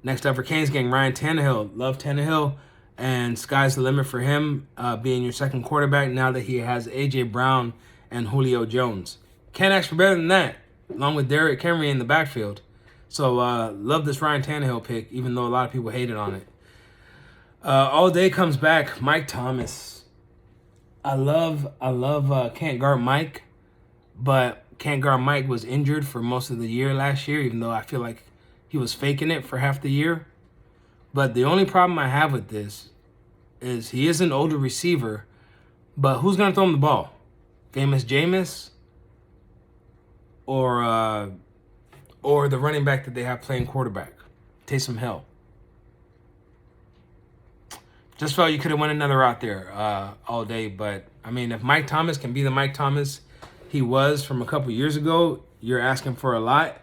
Next up for Canes gang, Ryan Tannehill. Love Tannehill. And sky's the limit for him being your second quarterback now that he has A.J. Brown and Julio Jones. Can't ask for better than that, along with Derrick Henry in the backfield. So love this Ryan Tannehill pick, even though a lot of people hated on it. All day comes back, Mike Thomas. I love Can't Guard Mike, but Can't Guard Mike was injured for most of the year last year, even though I feel like he was faking it for half the year. But the only problem I have with this is he is an older receiver, but who's going to throw him the ball? Famous Jameis or the running back that they have playing quarterback, Taysom Hill. Just felt you could have went another route there all day. But, I mean, if Mike Thomas can be the Mike Thomas he was from a couple years ago, you're asking for a lot.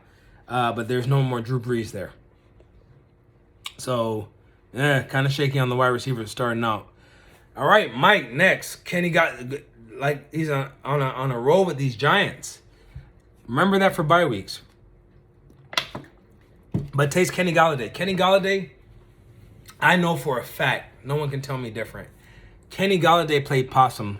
But there's no more Drew Brees there. So, kind of shaky on the wide receivers starting out. All right, Mike, next. Kenny got, he's on a roll with these Giants. Remember that for bye weeks. But takes Kenny Golladay. Kenny Golladay, I know for a fact, no one can tell me different. Kenny Golladay played possum,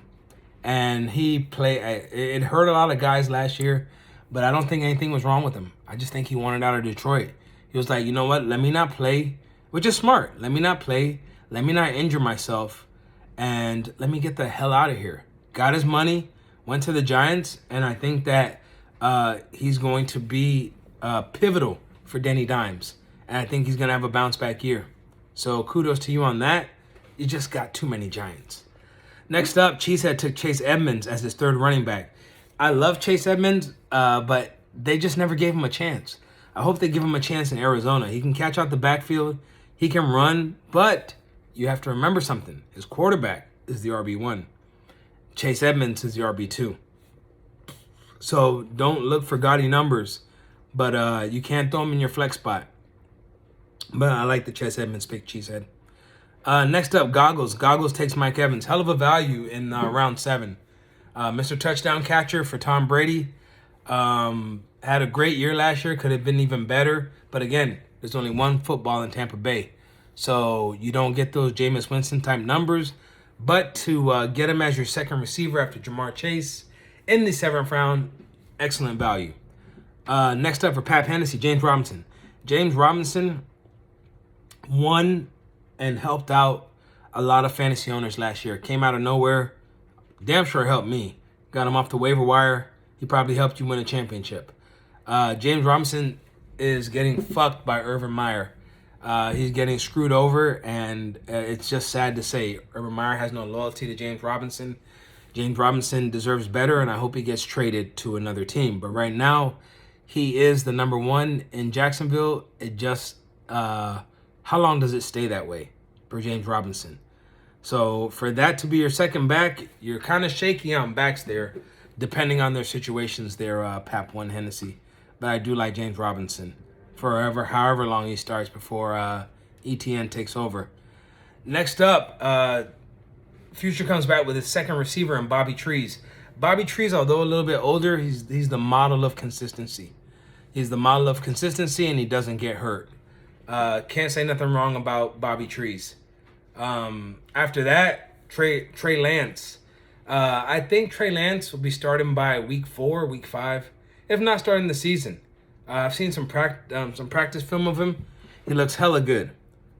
and it hurt a lot of guys last year, but I don't think anything was wrong with him. I just think he wanted out of Detroit. He was like, you know what, let me not play, which is smart. Let me not play, let me not injure myself, and let me get the hell out of here. Got his money, went to the Giants, and I think that he's going to be pivotal for Danny Dimes. And I think he's going to have a bounce back year. So kudos to you on that. You just got too many Giants. Next up, Cheesehead took Chase Edmonds as his 3rd running back. I love Chase Edmonds, but they just never gave him a chance. I hope they give him a chance in Arizona. He can catch out the backfield. He can run, but you have to remember something. His quarterback is the RB1. Chase Edmonds is the RB2. So don't look for gaudy numbers, but you can't throw him in your flex spot. But I like the Chase Edmonds pick, Cheesehead. Next up, Goggles. Goggles takes Mike Evans. Hell of a value in round 7. Mr. Touchdown Catcher for Tom Brady. Had a great year last year. Could have been even better. But again, there's only one football in Tampa Bay. So you don't get those Jameis Winston type numbers. But to get him as your second receiver after Jamar Chase in the 7th round, excellent value. Next up for Pat Hennessy, James Robinson. James Robinson won and helped out a lot of fantasy owners last year. Came out of nowhere. Damn sure helped me. Got him off the waiver wire. He probably helped you win a championship. James Robinson is getting fucked by Urban Meyer. He's getting screwed over, and it's just sad to say. Urban Meyer has no loyalty to James Robinson. James Robinson deserves better, and I hope he gets traded to another team. But right now, he is the number 1 in Jacksonville. It just how long does it stay that way for James Robinson? So for that to be your second back, you're kind of shaky on backs there, depending on their situations there, Pap One Hennessy. But I do like James Robinson forever, however long he starts before ETN takes over. Next up, Future comes back with his second receiver in Bobby Trees. Bobby Trees, although a little bit older, he's the model of consistency. He's the model of consistency, and he doesn't get hurt. Can't say nothing wrong about Bobby Trees. After that, Trey Lance. I think Trey Lance will be starting by week 4, week 5, if not starting the season. I've seen some practice film of him. He looks hella good.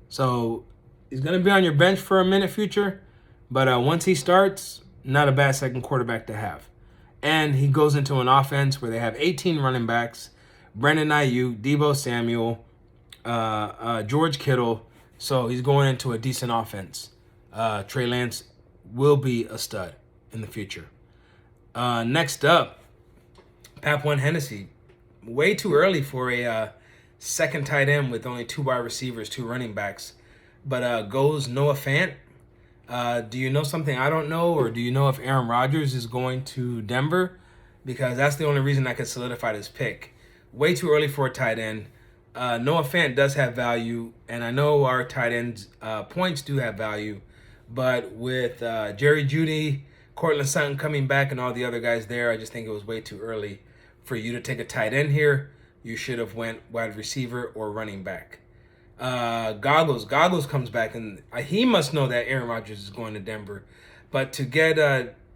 So he's going to be on your bench for a minute, Future. But once he starts, not a bad second quarterback to have. And he goes into an offense where they have 18 running backs, Brandon Ayuk, Deebo Samuel, George Kittle. So he's going into a decent offense. Trey Lance will be a stud in the future. Next up, Pap One Hennessy. Way too early for a second tight end with only 2 wide receivers, 2 running backs. But goes Noah Fant. Do you know something I don't know, or do you know if Aaron Rodgers is going to Denver? Because that's the only reason I could solidify this pick. Way too early for a tight end. Noah Fant does have value, and I know our tight ends points do have value, but with Jerry Jeudy, Cortland Sutton coming back, and all the other guys there, I just think it was way too early for you to take a tight end here. You should have went wide receiver or running back. Goggles comes back, and he must know that Aaron Rodgers is going to Denver. But to get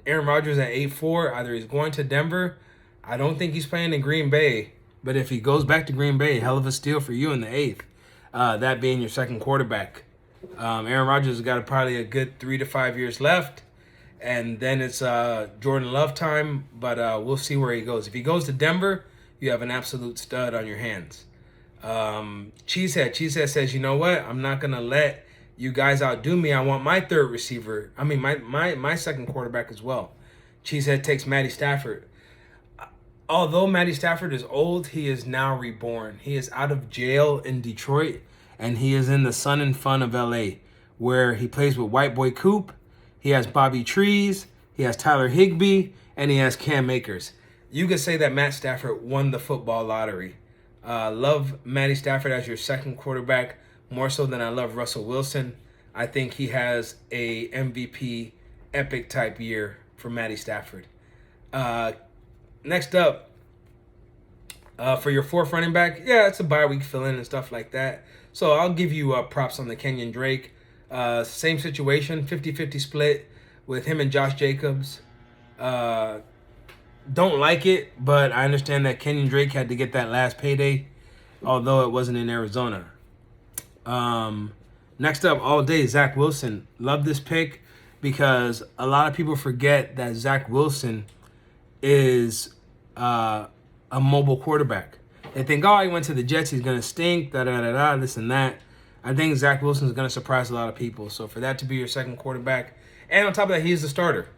Aaron Rodgers at 8-4, either he's going to Denver. I don't think he's playing in Green Bay. But if he goes back to Green Bay, hell of a steal for you in the 8th. That being your second quarterback. Aaron Rodgers has got probably a good 3 to 5 years left. And then it's Jordan Love time. But we'll see where he goes. If he goes to Denver, you have an absolute stud on your hands. Cheesehead says, you know what? I'm not going to let you guys outdo me. I want my third receiver. I mean, my second quarterback as well. Cheesehead takes Matty Stafford. Although Matty Stafford is old, he is now reborn. He is out of jail in Detroit, and he is in the sun and fun of LA, where he plays with White Boy Coop. He has Bobby Trees. He has Tyler Higbee, and he has Cam Akers. You could say that Matt Stafford won the football lottery. Love Matty Stafford as your second quarterback more so than I love Russell Wilson. I think he has a MVP epic type year for Matty Stafford. Next up, for your 4th running back, yeah, it's a bye week fill-in and stuff like that. So I'll give you props on the Kenyon Drake. Same situation, 50-50 split with him and Josh Jacobs. Don't like it, but I understand that Kenyon Drake had to get that last payday, although it wasn't in Arizona. Next up, all day, Zach Wilson. Love this pick because a lot of people forget that Zach Wilson is a mobile quarterback. They think, oh, he went to the Jets, he's going to stink, this and that. I think Zach Wilson is going to surprise a lot of people. So for that to be your second quarterback, and on top of that, he's the starter.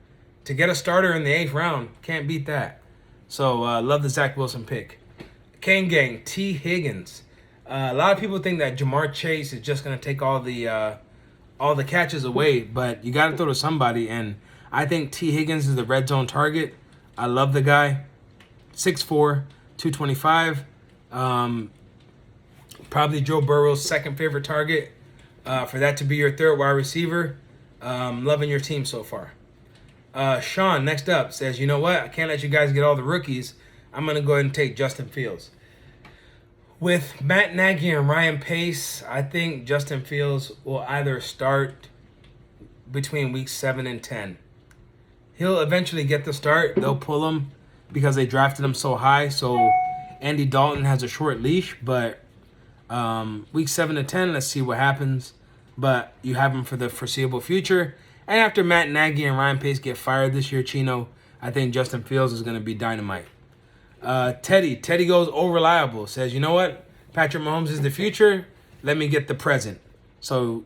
To get a starter in the 8th round, can't beat that. So love the Zach Wilson pick. Kane Gang, T. Higgins. A lot of people think that Jamar Chase is just going to take all the catches away, but you got to throw to somebody, and I think T. Higgins is the red zone target. I love the guy. 6'4", 225. Probably Joe Burrow's second favorite target. For that to be your 3rd wide receiver, loving your team so far. Sean, next up, says, you know what? I can't let you guys get all the rookies. I'm going to go ahead and take Justin Fields. With Matt Nagy and Ryan Pace, I think Justin Fields will either start between weeks 7 and 10. He'll eventually get the start. They'll pull him because they drafted him so high. So Andy Dalton has a short leash, but week 7 to 10, let's see what happens. But you have him for the foreseeable future. And after Matt Nagy and Ryan Pace get fired this year, Chino, I think Justin Fields is going to be dynamite. Teddy goes, oh, reliable. Says, you know what? Patrick Mahomes is the future. Let me get the present. So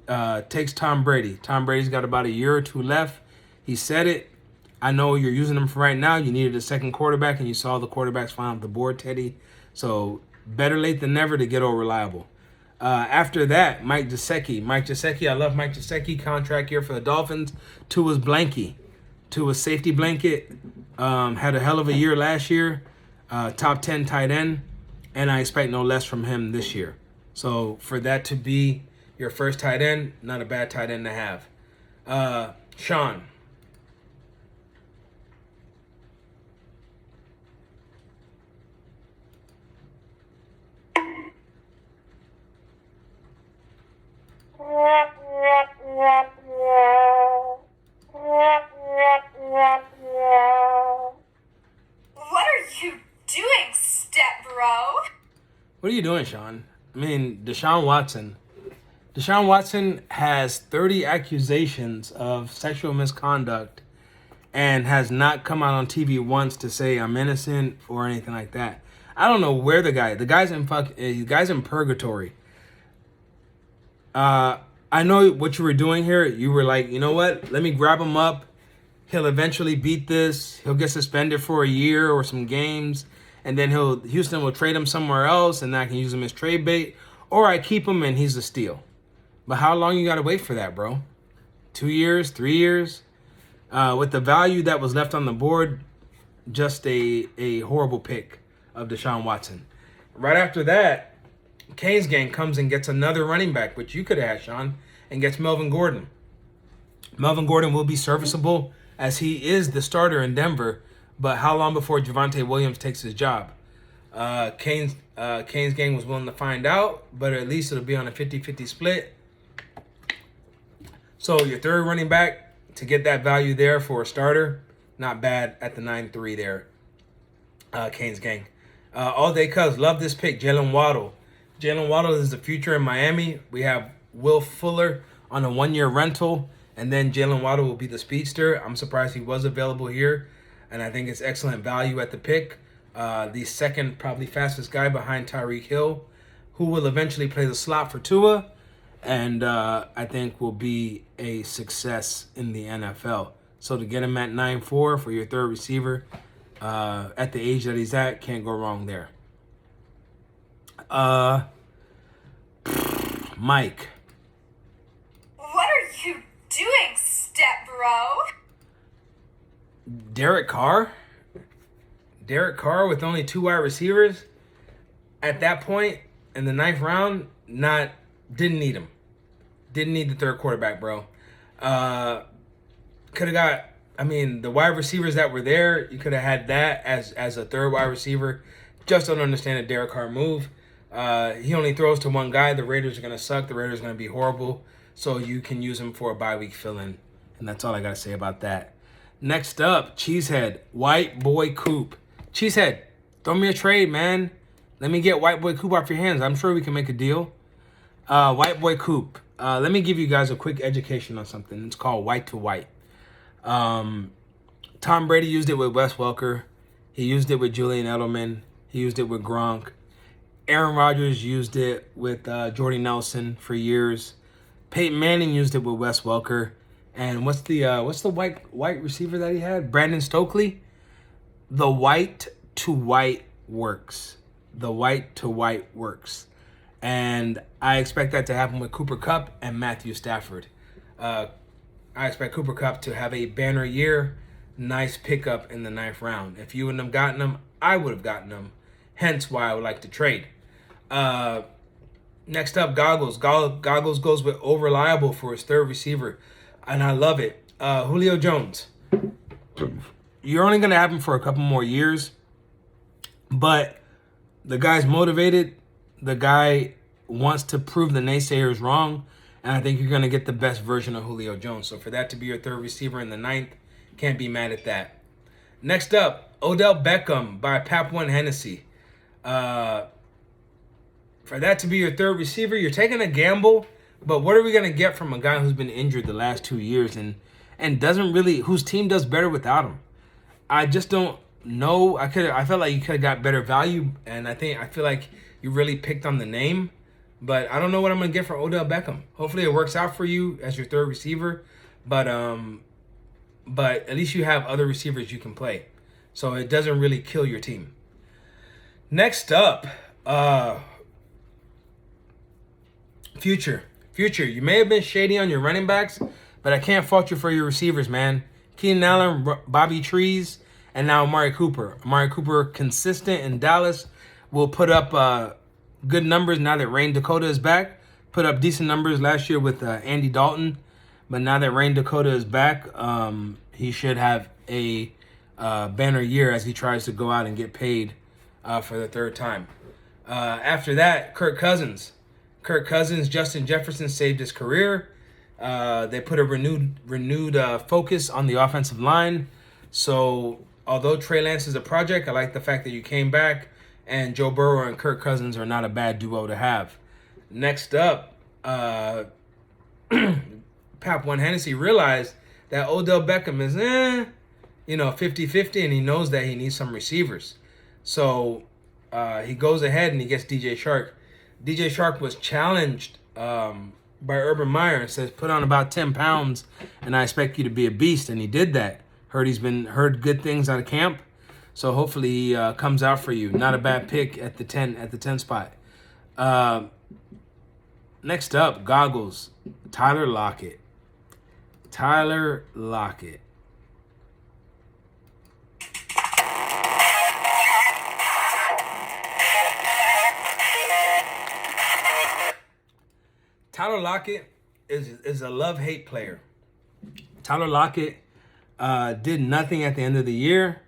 takes Tom Brady. Tom Brady's got about a year or 2 left. He said it. I know you're using him for right now. You needed a second quarterback, and you saw the quarterbacks flying off the board, Teddy. So better late than never to get over reliable. After that, Mike Gesicki. Mike Gesicki, I love Mike Gesicki. Contract here for the Dolphins. Tua's blankie. Tua's safety blanket. Had a hell of a year last year. Top 10 tight end. And I expect no less from him this year. So for that to be your first tight end, not a bad tight end to have. Sean.
What are you doing, step bro?
What are you doing, Sean? I mean, Deshaun Watson. Deshaun Watson has 30 accusations of sexual misconduct and has not come out on TV once to say I'm innocent or anything like that. I don't know where the guy's in purgatory. I know what you were doing here. You were like, you know what? Let me grab him up. He'll eventually beat this. He'll get suspended for a year or some games, and then Houston will trade him somewhere else, and I can use him as trade bait, or I keep him and he's a steal. But how long you got to wait for that, bro? 2 years, 3 years? With the value that was left on the board, just a horrible pick of Deshaun Watson. Right after that, Kane's gang comes and gets another running back, which you could have had, Sean, and gets Melvin Gordon. Melvin Gordon will be serviceable as he is the starter in Denver, but how long before Javonte Williams takes his job? Kane's gang was willing to find out, but at least it'll be on a 50-50 split. So your third running back, to get that value there for a starter, not bad at the 9-3 there, Kane's gang. All day cuz, love this pick, Jalen Waddle. Jalen Waddle is the future in Miami. We have Will Fuller on a 1-year rental, and then Jalen Waddle will be the speedster. I'm surprised he was available here, and I think it's excellent value at the pick. The second probably fastest guy behind Tyreek Hill, who will eventually play the slot for Tua, and I think will be a success in the NFL. So to get him at 9-4 for your third receiver, at the age that he's at, can't go wrong there. Mike.
What are you doing, step bro?
Derek Carr? Derek Carr with only 2 wide receivers? At that point, in the 9th round, didn't need him. Didn't need the third quarterback, bro. Could have got, the wide receivers that were there, you could have had that as a third wide receiver. Just don't understand the Derek Carr move. He only throws to one guy. The Raiders are going to suck. The Raiders are going to be horrible. So you can use him for a bye week fill-in. And that's all I got to say about that. Next up, Cheesehead, White Boy Coop. Cheesehead, throw me a trade, man. Let me get White Boy Coop off your hands. I'm sure we can make a deal. White Boy Coop. Let me give you guys a quick education on something. It's called White to White. Tom Brady used it with Wes Welker. He used it with Julian Edelman. He used it with Gronk. Aaron Rodgers used it with Jordy Nelson for years. Peyton Manning used it with Wes Welker. And what's the white receiver that he had? Brandon Stokely. The white to white works. The white to white works. And I expect that to happen with Cooper Kupp and Matthew Stafford. I expect Cooper Kupp to have a banner year. Nice pickup in the 9th round. If you wouldn't have gotten him, I would have gotten him. Hence why I would like to trade. Next up, Goggles. Goggles goes with Overliable for his third receiver. And I love it. Julio Jones. You're only going to have him for a couple more years. But the guy's motivated. The guy wants to prove the naysayers wrong. And I think you're going to get the best version of Julio Jones. So for that to be your third receiver in the 9th, can't be mad at that. Next up, Odell Beckham by Pap One Hennessy. For that to be your third receiver, you're taking a gamble. But what are we going to get from a guy who's been injured the last 2 years and doesn't really, whose team does better without him? I just don't know. I felt like you could have got better value, and I feel like you really picked on the name. But I don't know what I'm going to get for Odell Beckham. Hopefully it works out for you as your third receiver. But at least you have other receivers you can play. So it doesn't really kill your team. Next up, Future. You may have been shady on your running backs, but I can't fault you for your receivers, man. Keenan Allen, Bobby Trees, and now Amari Cooper. Amari Cooper, consistent in Dallas, will put up good numbers now that Rain Dakota is back. Put up decent numbers last year with Andy Dalton, but now that Rain Dakota is back, he should have a banner year as he tries to go out and get paid for the third time. After that, Kirk Cousins, Justin Jefferson saved his career. They put a renewed focus on the offensive line. So although Trey Lance is a project, I like the fact that you came back, and Joe Burrow and Kirk Cousins are not a bad duo to have. Next up, Pap One Hennessy realized that Odell Beckham is 50-50, and he knows that he needs some receivers. So he goes ahead and he gets DJ Shark. DJ Shark was challenged by Urban Meyer and says, put on about 10 pounds and I expect you to be a beast. And he did that. Heard good things out of camp. So hopefully he comes out for you. Not a bad pick at the 10 spot. Next up, goggles. Tyler Lockett. Tyler Lockett. Tyler Lockett is a love-hate player. Tyler Lockett did nothing at the end of the year.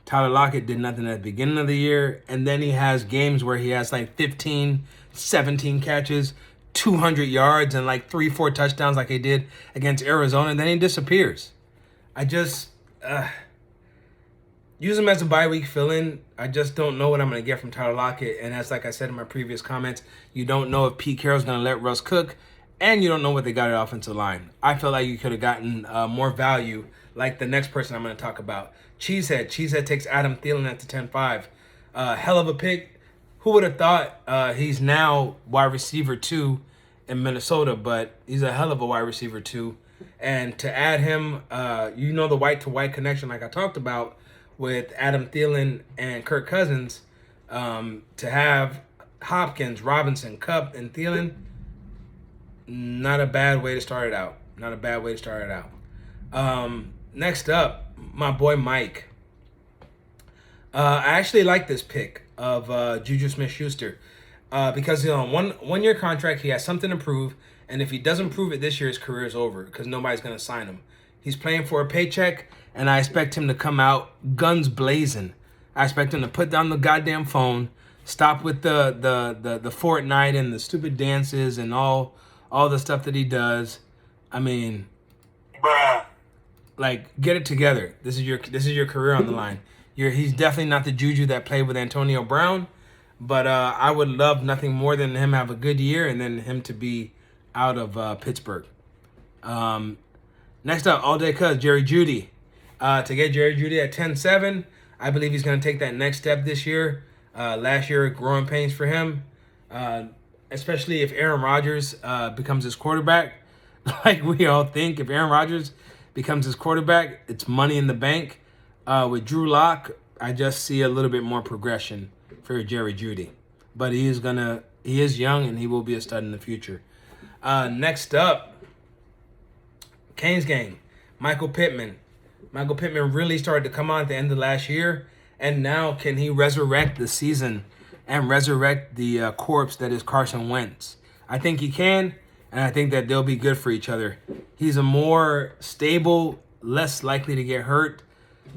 Tyler Lockett did nothing at the beginning of the year. And then he has games where he has like 15, 17 catches, 200 yards, and like 3-4 touchdowns like he did against Arizona. And then he disappears. I just use him as a bye week fill-in. I just don't know what I'm going to get from Tyler Lockett. And as like I said in my previous comments, you don't know if Pete Carroll's going to let Russ cook, and you don't know what they got at offensive line. I feel like you could have gotten more value like the next person I'm going to talk about. Cheesehead. Cheesehead takes Adam Thielen at the 10-5. Hell of a pick. Who would have thought he's now wide receiver 2 in Minnesota, but he's a hell of a wide receiver 2. And to add him, the white-to-white connection like I talked about with Adam Thielen and Kirk Cousins, to have Hopkins, Robinson, Kupp, and Thielen, not a bad way to start it out. Next up, my boy Mike. I actually like this pick of Juju Smith-Schuster because he's on one-year contract. He has something to prove, and if he doesn't prove it this year, his career is over because nobody's going to sign him. He's playing for a paycheck, and I expect him to come out guns blazing. I expect him to put down the goddamn phone, stop with the Fortnite and the stupid dances and all the stuff that he does. I mean,
Bruh.
like, get it together. This is your career on the line. He's definitely not the Juju that played with Antonio Brown, but I would love nothing more than him have a good year and then him to be out of Pittsburgh. Next up, all day cuz Jerry Jeudy. To get Jerry Jeudy at 10-7, I believe he's going to take that next step this year. Last year, growing pains for him, especially if Aaron Rodgers becomes his quarterback. Like we all think, if Aaron Rodgers becomes his quarterback, it's money in the bank. With Drew Lock, I just see a little bit more progression for Jerry Jeudy. But he is young and he will be a stud in the future. Next up, Canes gang, Michael Pittman. Michael Pittman really started to come on at the end of last year, and now can he resurrect the season and resurrect the corpse that is Carson Wentz? I think he can, and I think that they'll be good for each other. He's a more stable, less likely to get hurt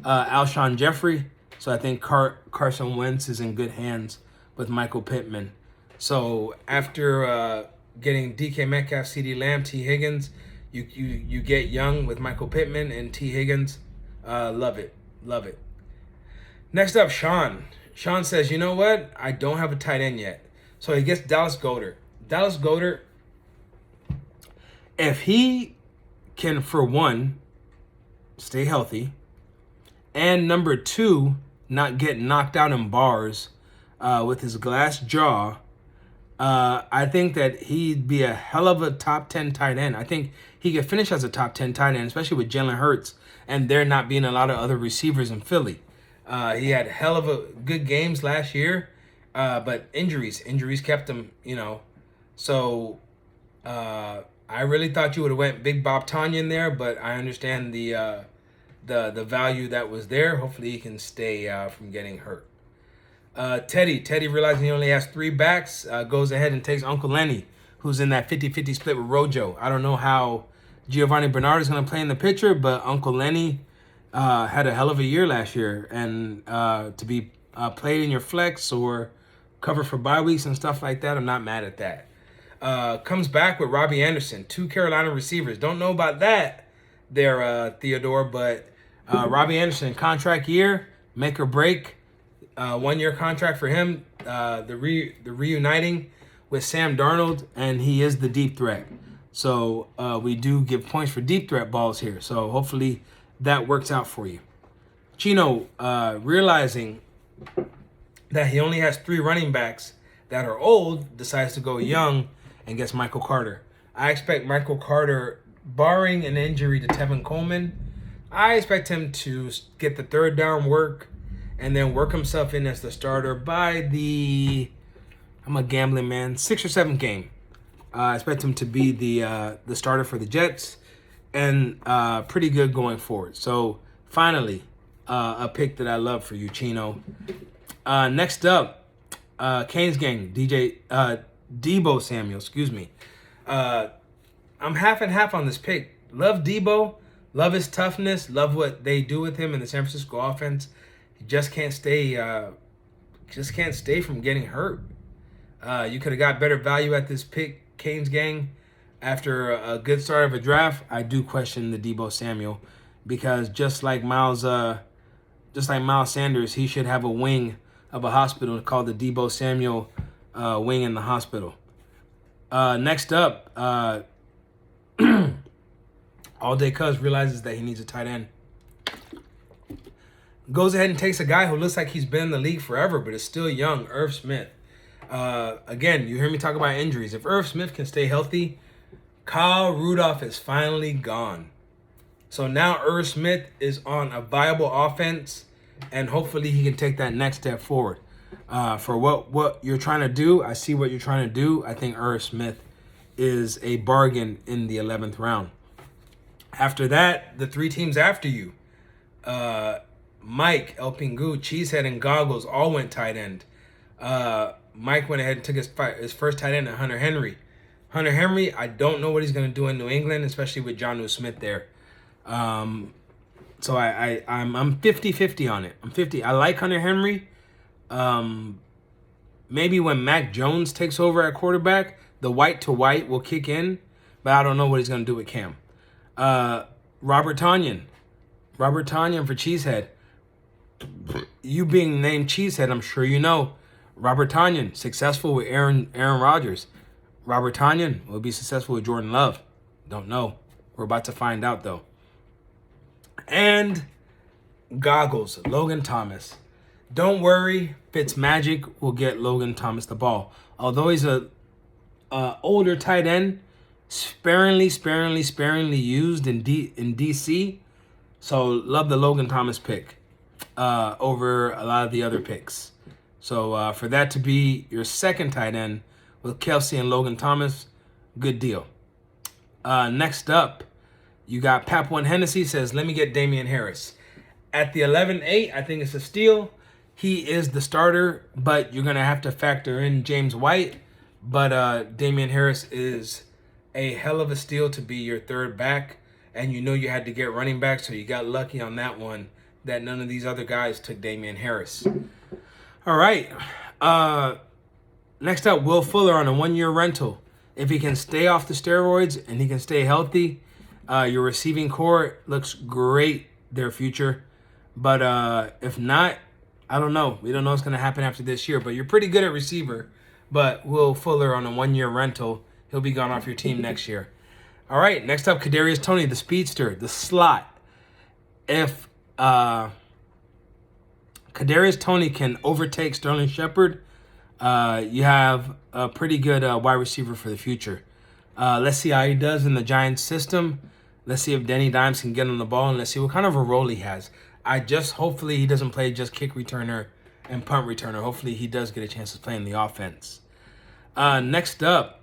Alshon Jeffrey, so I think Carson Wentz is in good hands with Michael Pittman. So after getting DK Metcalf, CeeDee Lamb, T. Higgins, you get young with Michael Pittman and T. Higgins. Love it. Next up, Sean. Sean says, you know what? I don't have a tight end yet. So he gets Dallas Goedert. Dallas Goedert, if he can, for one, stay healthy, and number two, not get knocked out in bars with his glass jaw, I think that he'd be a hell of a top 10 tight end. I think he could finish as a top 10 tight end, especially with Jalen Hurts and there not being a lot of other receivers in Philly. He had hell of a good games last year, but injuries kept him, So I really thought you would have went Big Bob Tanya in there, but I understand the value that was there. Hopefully he can stay from getting hurt. Teddy realizing he only has 3 backs, goes ahead and takes Uncle Lenny, who's in that 50-50 split with Rojo. I don't know how Giovanni Bernard is going to play in the picture, but Uncle Lenny had a hell of a year last year. And to be played in your flex or cover for bye weeks and stuff like that, I'm not mad at that. Comes back with Robbie Anderson, 2 Carolina receivers. Don't know about that there, Theodore, but Robbie Anderson, contract year, make or break. 1-year contract for him. The reuniting with Sam Darnold, and he is the deep threat. So we do give points for deep threat balls here. So hopefully that works out for you. Chino, realizing that he only has 3 running backs that are old, decides to go young and gets Michael Carter. I expect Michael Carter, barring an injury to Tevin Coleman, I expect him to get the 3rd down work and then work himself in as the starter by I'm a gambling man, 6th or 7th game. I expect him to be the starter for the Jets, and pretty good going forward. So finally, a pick that I love for you, Chino. Next up, Canes Gang, Debo Samuel, excuse me. I'm half and half on this pick. Love Debo, love his toughness, love what they do with him in the San Francisco offense. He just can't stay from getting hurt. You could have got better value at this pick, Canes Gang. After a good start of a draft, I do question the Debo Samuel, because just like Miles Sanders, he should have a wing of a hospital called the Debo Samuel wing in the hospital. Next up, All Day Cuz realizes that he needs a tight end. Goes ahead and takes a guy who looks like he's been in the league forever, but is still young, Irv Smith. Again, you hear me talk about injuries. If Irv Smith can stay healthy, Kyle Rudolph is finally gone. So now Irv Smith is on a viable offense, and hopefully he can take that next step forward. For what you're trying to do, I see what you're trying to do. I think Irv Smith is a bargain in the 11th round. After that, the 3 teams after you, Mike, El Pingu, Cheesehead, and Goggles all went tight end. Mike went ahead and took his first tight end at Hunter Henry. Hunter Henry, I don't know what he's going to do in New England, especially with Jonnu Smith there. So I'm 50-50 on it. I'm 50. I like Hunter Henry. Maybe when Mac Jones takes over at quarterback, the white to white will kick in, but I don't know what he's going to do with Cam. Robert Tonyan for Cheesehead. You being named Cheesehead, I'm sure you know. Robert Tonyan, successful with Aaron Rodgers. Robert Tonyan will be successful with Jordan Love. Don't know. We're about to find out, though. And Goggles, Logan Thomas. Don't worry, Fitzmagic will get Logan Thomas the ball. Although he's a older tight end, sparingly used in DC. So love the Logan Thomas pick over a lot of the other picks. So for that to be your second tight end with Kelsey and Logan Thomas, good deal. Next up, you got Pap One Hennessy says, let me get Damian Harris. At the 11-8, I think it's a steal. He is the starter, but you're going to have to factor in James White. But Damian Harris is a hell of a steal to be your 3rd back. And you know you had to get running back, so you got lucky on that one that none of these other guys took Damian Harris. All right. Next up, Will Fuller on a 1-year rental. If he can stay off the steroids and he can stay healthy, your receiving core looks great, their future. But if not, I don't know. We don't know what's going to happen after this year. But you're pretty good at receiver. But Will Fuller on a 1-year rental, he'll be gone off your team next year. All right, next up, Kadarius Toney, the speedster, the slot. If Kadarius Toney can overtake Sterling Shepard, you have a pretty good wide receiver for the future. Let's see how he does in the Giants system. Let's see if Danny Dimes can get on the ball, and let's see what kind of a role he has. Hopefully he doesn't play just kick returner and punt returner. Hopefully he does get a chance to play in the offense. Next up,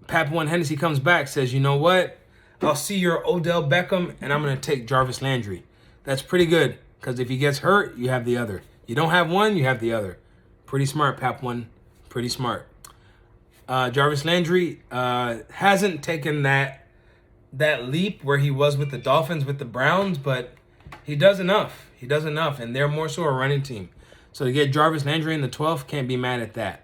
Papuan Hennessy comes back, says, you know what? I'll see your Odell Beckham, and I'm going to take Jarvis Landry. That's pretty good, because if he gets hurt, you have the other. You don't have one, you have the other. Pretty smart, Papuan. Pretty smart. Jarvis Landry hasn't taken that leap where he was with the Dolphins, with the Browns, but he does enough. He does enough, and they're more so a running team. So to get Jarvis Landry in the 12th, can't be mad at that.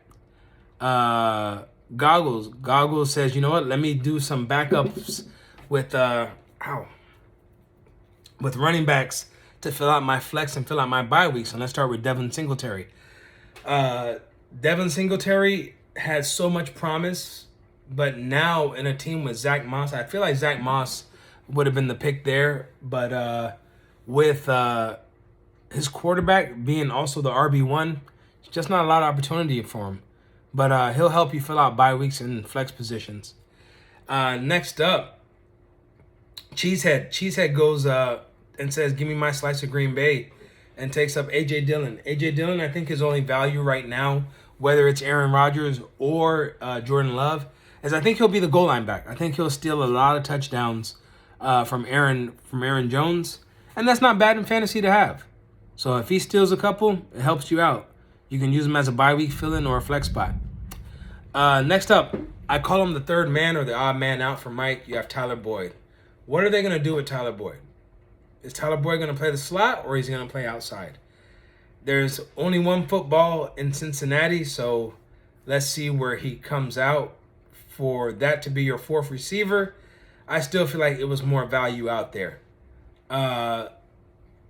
Goggles says, you know what? Let me do some backups with running backs to fill out my flex and fill out my bye weeks. And let's start with Devin Singletary. Devin Singletary has so much promise, but now in a team with Zach Moss, I feel like Zach Moss would have been the pick there. But with his quarterback being also the RB1, it's just not a lot of opportunity for him. But he'll help you fill out bye weeks and flex positions. Next up, Cheesehead. Cheesehead goes and says, give me my slice of Green Bay, and takes up A.J. Dillon. A.J. Dillon, I think his only value right now, whether it's Aaron Rodgers or Jordan Love, is I think he'll be the goal line back. I think he'll steal a lot of touchdowns from Aaron Jones, and that's not bad in fantasy to have. So if he steals a couple, it helps you out. You can use him as a bye week fill-in or a flex spot. Next up, I call him the third man or the odd man out for Mike. You have Tyler Boyd. What are they going to do with Tyler Boyd? Is Tyler Boyd going to play the slot, or is he going to play outside? There's only one football in Cincinnati, so let's see where he comes out for that to be your fourth receiver. I still feel like it was more value out there.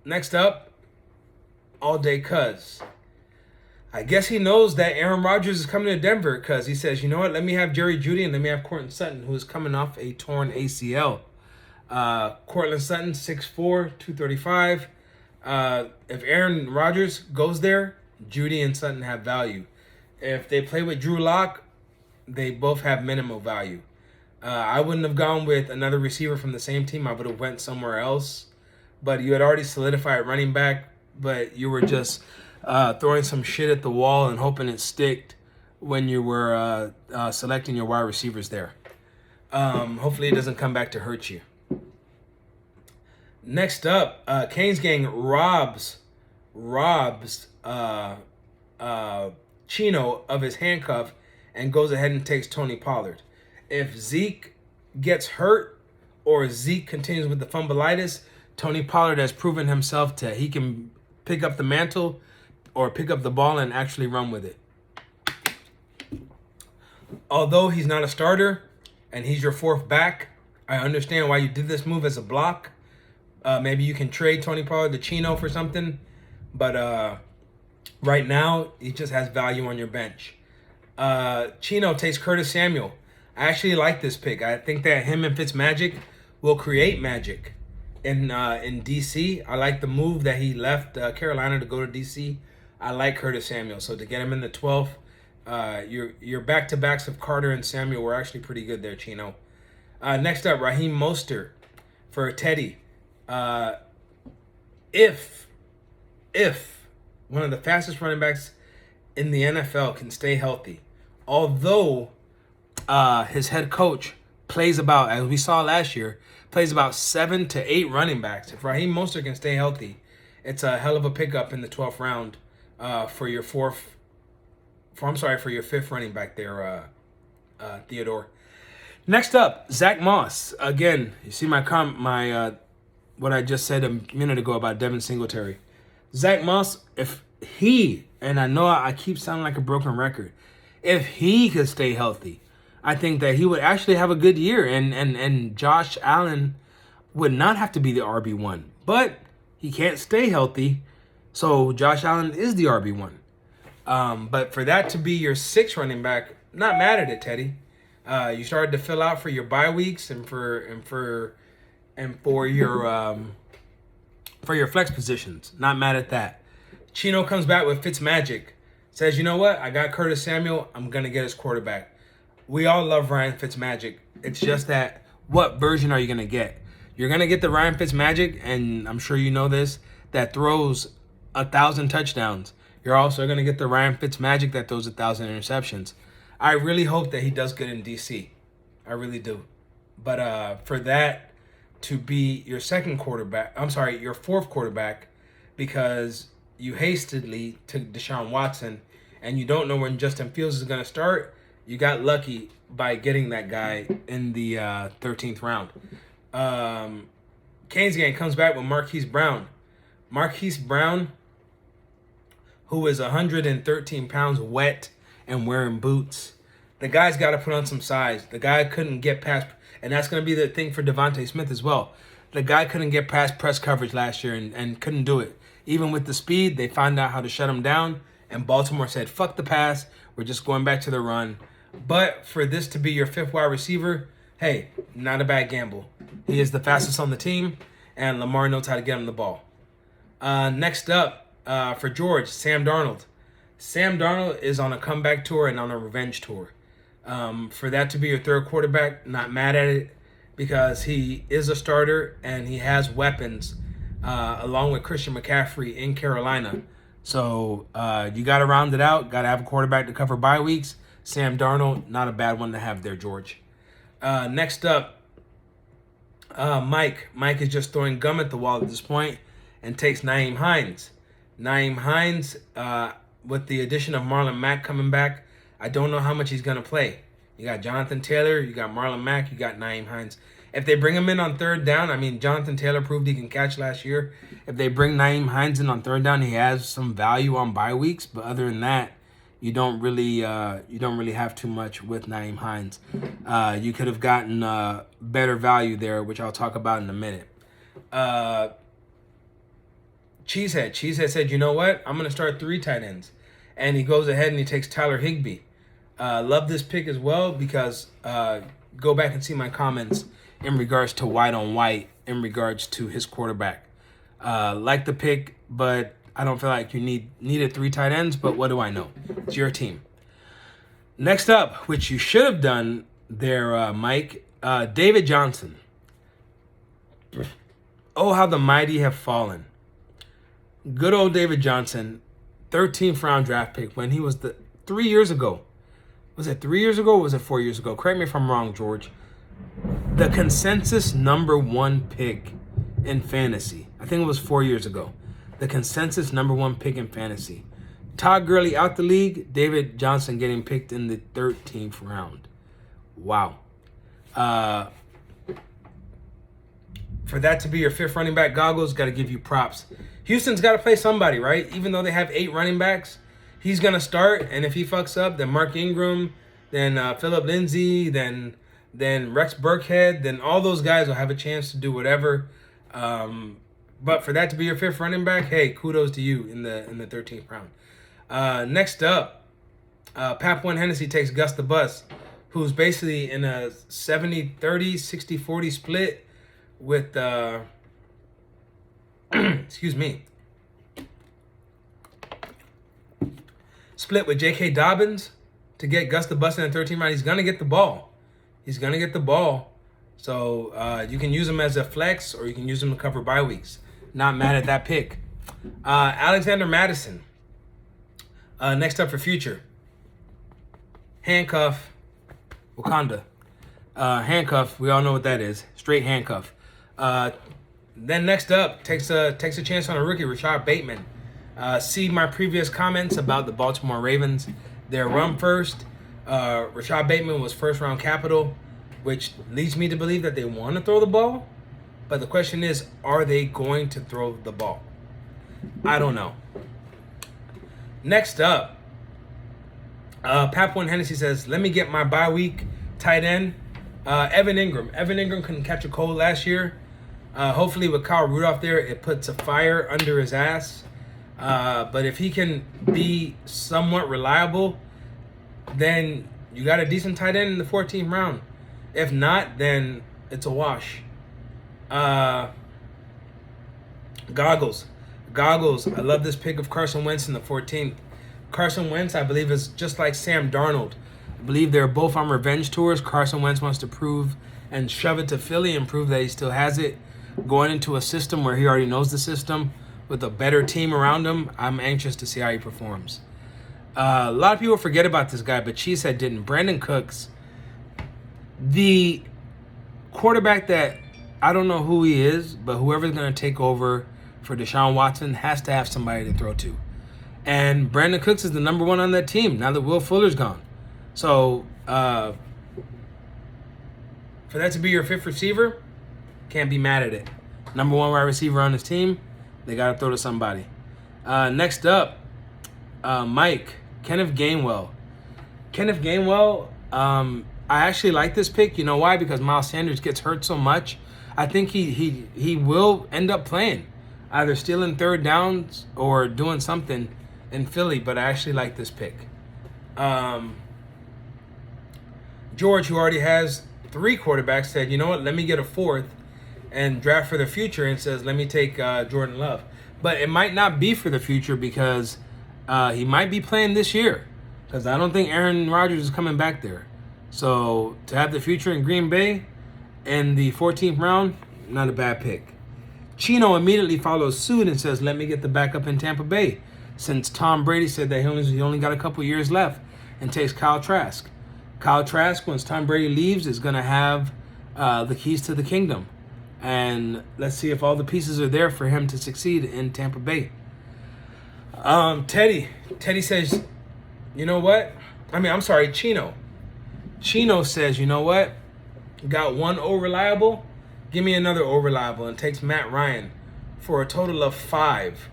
Next up, All Day Cuz. I guess he knows that Aaron Rodgers is coming to Denver, because he says, you know what, let me have Jerry Jeudy and let me have Courtland Sutton, who is coming off a torn ACL. Courtland Sutton, 6'4", 235. If Aaron Rodgers goes there, Jeudy and Sutton have value. If they play with Drew Lock, they both have minimal value. I wouldn't have gone with another receiver from the same team. I would have went somewhere else. But you had already solidified running back, but you were just throwing some shit at the wall and hoping it sticked when you were selecting your wide receivers there. Hopefully it doesn't come back to hurt you. Next up, Kane's gang robs Chino of his handcuff and goes ahead and takes Tony Pollard. If Zeke gets hurt or Zeke continues with the fumbleitis, Tony Pollard has proven himself that he can pick up the mantle or pick up the ball and actually run with it. Although he's not a starter and he's your fourth back, I understand why you did this move as a block. Maybe you can trade Tony Pollard to Chino for something. But right now, he just has value on your bench. Chino takes Curtis Samuel. I actually like this pick. I think that him and Fitzmagic will create magic in D.C. I like the move that he left Carolina to go to D.C. I like Curtis Samuel. So to get him in the 12th, your back-to-backs of Carter and Samuel were actually pretty good there, Chino. Next up, Raheem Mostert for Teddy. If one of the fastest running backs in the NFL can stay healthy, although his head coach plays about, as we saw last year, plays about 7 to 8 running backs. If Raheem Mostert can stay healthy, it's a hell of a pickup in the 12th round for your fifth running back there, Theodore. Next up, Zach Moss. Again, you see what I just said a minute ago about Devin Singletary. Zach Moss, if he, and I know I keep sounding like a broken record, if he could stay healthy, I think that he would actually have a good year, and Josh Allen would not have to be the RB1. But he can't stay healthy, so Josh Allen is the RB1. But for that to be your 6th running back, not mad at it, Teddy. You started to fill out for your bye weeks and for your flex positions. Not mad at that. Chino comes back with Fitzmagic. Says, you know what? I got Curtis Samuel. I'm going to get his quarterback. We all love Ryan Fitzmagic. It's just that what version are you going to get? You're going to get the Ryan Fitzmagic, and I'm sure you know this, that throws 1,000 touchdowns. You're also going to get the Ryan Fitzmagic that throws 1,000 interceptions. I really hope that he does good in D.C. I really do. But for that to be your your fourth quarterback, because you hastily took Deshaun Watson and you don't know when Justin Fields is going to start, you got lucky by getting that guy in the 13th round. Canes game comes back with Marquise Brown. Marquise Brown, who is 113 pounds wet and wearing boots. The guy's got to put on some size. The guy couldn't get past, and that's going to be the thing for Devontae Smith as well. The guy couldn't get past press coverage last year and couldn't do it. Even with the speed, they found out how to shut him down, and Baltimore said, fuck the pass. We're just going back to the run. But for this to be your fifth wide receiver, hey, not a bad gamble. He is the fastest on the team, and Lamar knows how to get him the ball. Next up, for George, Sam Darnold. Sam Darnold is on a comeback tour and on a revenge tour. For that to be your third quarterback, not mad at it, because he is a starter and he has weapons, along with Christian McCaffrey in Carolina. So you got to round it out. Got to have a quarterback to cover bye weeks. Sam Darnold, not a bad one to have there, George. Next up, Mike. Mike is just throwing gum at the wall at this point and takes Nyheim Hines. Nyheim Hines, with the addition of Marlon Mack coming back, I don't know how much he's going to play. You got Jonathan Taylor, you got Marlon Mack, you got Nyheim Hines. If they bring him in on third down, I mean, Jonathan Taylor proved he can catch last year. If they bring Nyheim Hines in on third down, he has some value on bye weeks. But other than that, you don't really have too much with Nyheim Hines. You could have gotten better value there, which I'll talk about in a minute. Cheesehead said, you know what? I'm going to start 3 tight ends. And he goes ahead and he takes Tyler Higbee. Love this pick as well because go back and see my comments in regards to white on white in regards to his quarterback. Like the pick, but I don't feel like you needed 3 tight ends, but what do I know? It's your team. Next up, which you should have done there, Mike, David Johnson. Oh, how the mighty have fallen. Good old David Johnson, 13th round draft pick when he was 3 years ago. Was it 3 years ago or was it 4 years ago? Correct me if I'm wrong, George. The consensus number 1 pick in fantasy. I think it was 4 years ago. The consensus number 1 pick in fantasy. Todd Gurley out the league. David Johnson getting picked in the 13th round. Wow. For that to be your 5th running back, Goggles, got to give you props. Houston's got to play somebody, right? Even though they have 8 running backs, he's going to start. And if he fucks up, then Mark Ingram, then Phillip Lindsay, then Rex Burkhead, then all those guys will have a chance to do whatever. But for that to be your 5th running back, hey, kudos to you in the 13th round. Next up, Pap One Hennessy takes Gus the Bus, who's basically in a 70-30, 60-40 split with excuse me. Split with J.K. Dobbins to get Gus the Bus in the 13th round. He's going to get the ball. So you can use him as a flex or you can use him to cover bye weeks. Not mad at that pick. Alexander Madison. Next up for future. Handcuff. Wakanda. Handcuff. We all know what that is. Straight handcuff. Then next up, takes a chance on a rookie, Rashad Bateman. See my previous comments about the Baltimore Ravens. Their run first. Rashad Bateman was first round capital, which leads me to believe that they want to throw the ball. But the question is, are they going to throw the ball? I don't know. Next up, Pap One Hennessy says, let me get my bye week tight end, Evan Ingram. Evan Ingram couldn't catch a cold last year. Hopefully with Kyle Rudolph there, it puts a fire under his ass. But if he can be somewhat reliable, then you got a decent tight end in the 14th round. If not, then it's a wash. Goggles. I love this pick of Carson Wentz in the 14th. Carson Wentz, I believe, is just like Sam Darnold. I believe they're both on revenge tours. Carson Wentz wants to prove and shove it to Philly and prove that he still has it. Going into a system where he already knows the system with a better team around him, I'm anxious to see how he performs. A lot of people forget about this guy, but Cheesehead didn't. Brandon Cooks. The quarterback that I don't know who he is, but whoever's going to take over for Deshaun Watson has to have somebody to throw to. And Brandon Cooks is the number one on that team now that Will Fuller's gone. So for that to be your fifth receiver, can't be mad at it. Number one wide receiver on his team, they got to throw to somebody. Next up, Mike, Kenneth Gainwell. Kenneth Gainwell, I actually like this pick. You know why? Because Miles Sanders gets hurt so much. I think he will end up playing, either stealing third downs or doing something in Philly, but I actually like this pick. George, who already has 3 quarterbacks, said, you know what, let me get a 4th and draft for the future, and says, let me take Jordan Love. But it might not be for the future because he might be playing this year, because I don't think Aaron Rodgers is coming back there. So to have the future in Green Bay in the 14th round, not a bad pick. Chino immediately follows suit and says, let me get the backup in Tampa Bay, since Tom Brady said that he only got a couple years left, and takes Kyle Trask. Kyle Trask, once Tom Brady leaves, is going to have the keys to the kingdom. And let's see if all the pieces are there for him to succeed in Tampa Bay. Teddy says, you know what? Chino. Chino says, you know what? Got 1 O reliable. Give me another O reliable, and takes Matt Ryan for a total of 5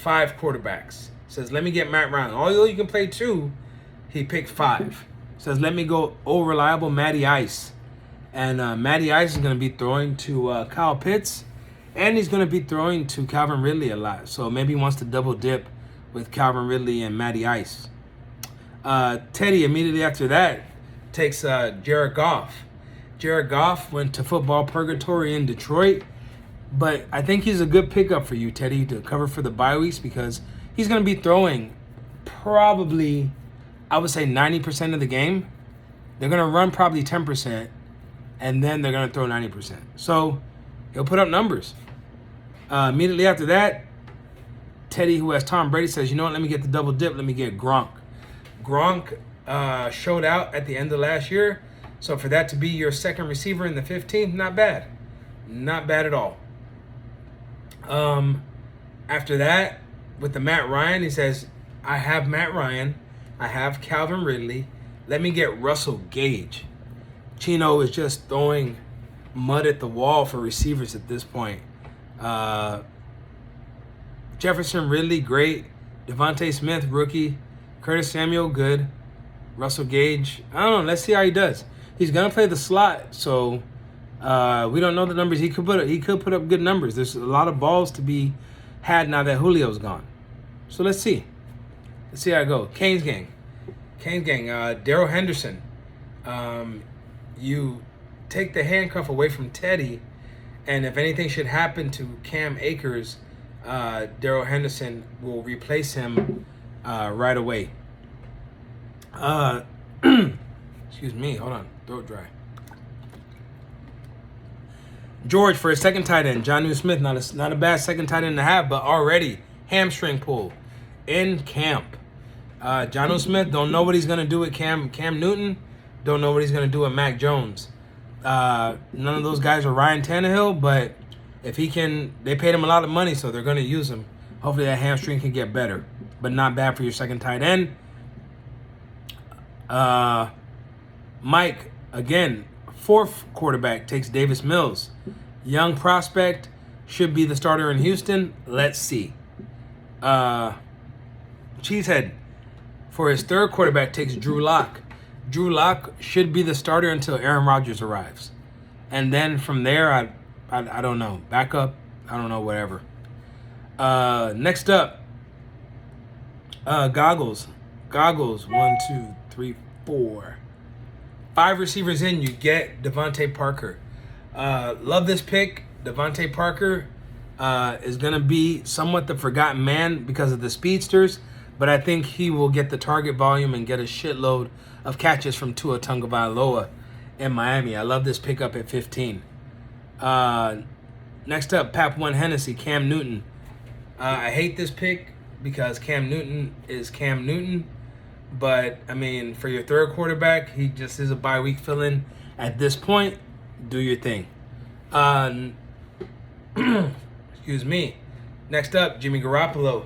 quarterbacks. Says, let me get Matt Ryan. Although you can play 2, he picked 5. Says, let me go O reliable Matty Ice. And Matty Ice is going to be throwing to Kyle Pitts, and he's going to be throwing to Calvin Ridley a lot. So maybe he wants to double dip with Calvin Ridley and Matty Ice. Teddy, immediately after that, takes Jared Goff. Jared Goff went to football purgatory in Detroit, but I think he's a good pickup for you, Teddy, to cover for the bye weeks, because he's going to be throwing probably, I would say, 90% of the game. They're going to run probably 10%, and then they're going to throw 90%. So he'll put up numbers. Immediately after that, Teddy, who has Tom Brady, says, you know what, let me get the double dip. Let me get Gronk. Gronk showed out at the end of last year. So for that to be your second receiver in the 15th, not bad. Not bad at all. After that, with the Matt Ryan, he says, I have Matt Ryan. I have Calvin Ridley. Let me get Russell Gage. Chino is just throwing mud at the wall for receivers at this point. Jefferson Ridley, great. Devontae Smith, rookie. Curtis Samuel, good. Russell Gage, I don't know. Let's see how he does. He's gonna play the slot, so we don't know the numbers. He could put up good numbers. There's a lot of balls to be had now that Julio's gone. So let's see. Let's see how it goes. Canes gang. Darrell Henderson. You take the handcuff away from Teddy, and if anything should happen to Cam Akers, Darrell Henderson will replace him right away. Excuse me, hold on, throat dry. George for his second tight end, Jonnu Smith, not a bad second tight end to have, but already hamstring pull in camp. Jonnu Smith, don't know what he's gonna do with Cam Newton, don't know what he's gonna do with Mac Jones. None of those guys are Ryan Tannehill, but if he can, they paid him a lot of money, so they're gonna use him. Hopefully that hamstring can get better, but not bad for your second tight end. Mike, again, 4th quarterback, takes Davis Mills. Young prospect, should be the starter in Houston. Let's see. Cheesehead, for his 3rd quarterback, takes Drew Lock. Drew Lock should be the starter until Aaron Rodgers arrives. And then from there, I don't know. Backup, I don't know, whatever. Next up, Goggles. 1, 2, 3, 4. 5 receivers in, you get Devontae Parker. Love this pick. Devontae Parker is going to be somewhat the forgotten man because of the speedsters, but I think he will get the target volume and get a shitload of catches from Tua Tagovailoa in Miami. I love this pickup at 15. Next up, Pap One Hennessy, Cam Newton. I hate this pick because Cam Newton is Cam Newton. But, I mean, for your 3rd quarterback, he just is a bye week fill-in At this point, do your thing. Excuse me. Next up, Jimmy Garoppolo.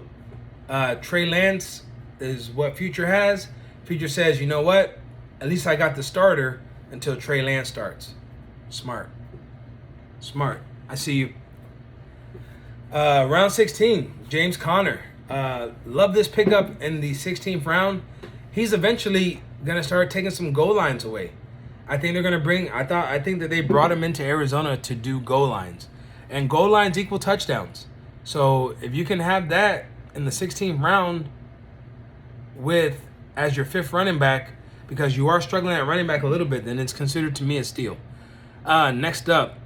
Trey Lance is what Future has. Future says, you know what? At least I got the starter until Trey Lance starts. Smart. I see you. Round 16, James Conner. Love this pickup in the 16th round. He's eventually gonna start taking some goal lines away. I think they're gonna bring. I think that they brought him into Arizona to do goal lines, and goal lines equal touchdowns. So if you can have that in the 16th round with as your 5th running back, because you are struggling at running back a little bit, then it's considered to me a steal. Next up,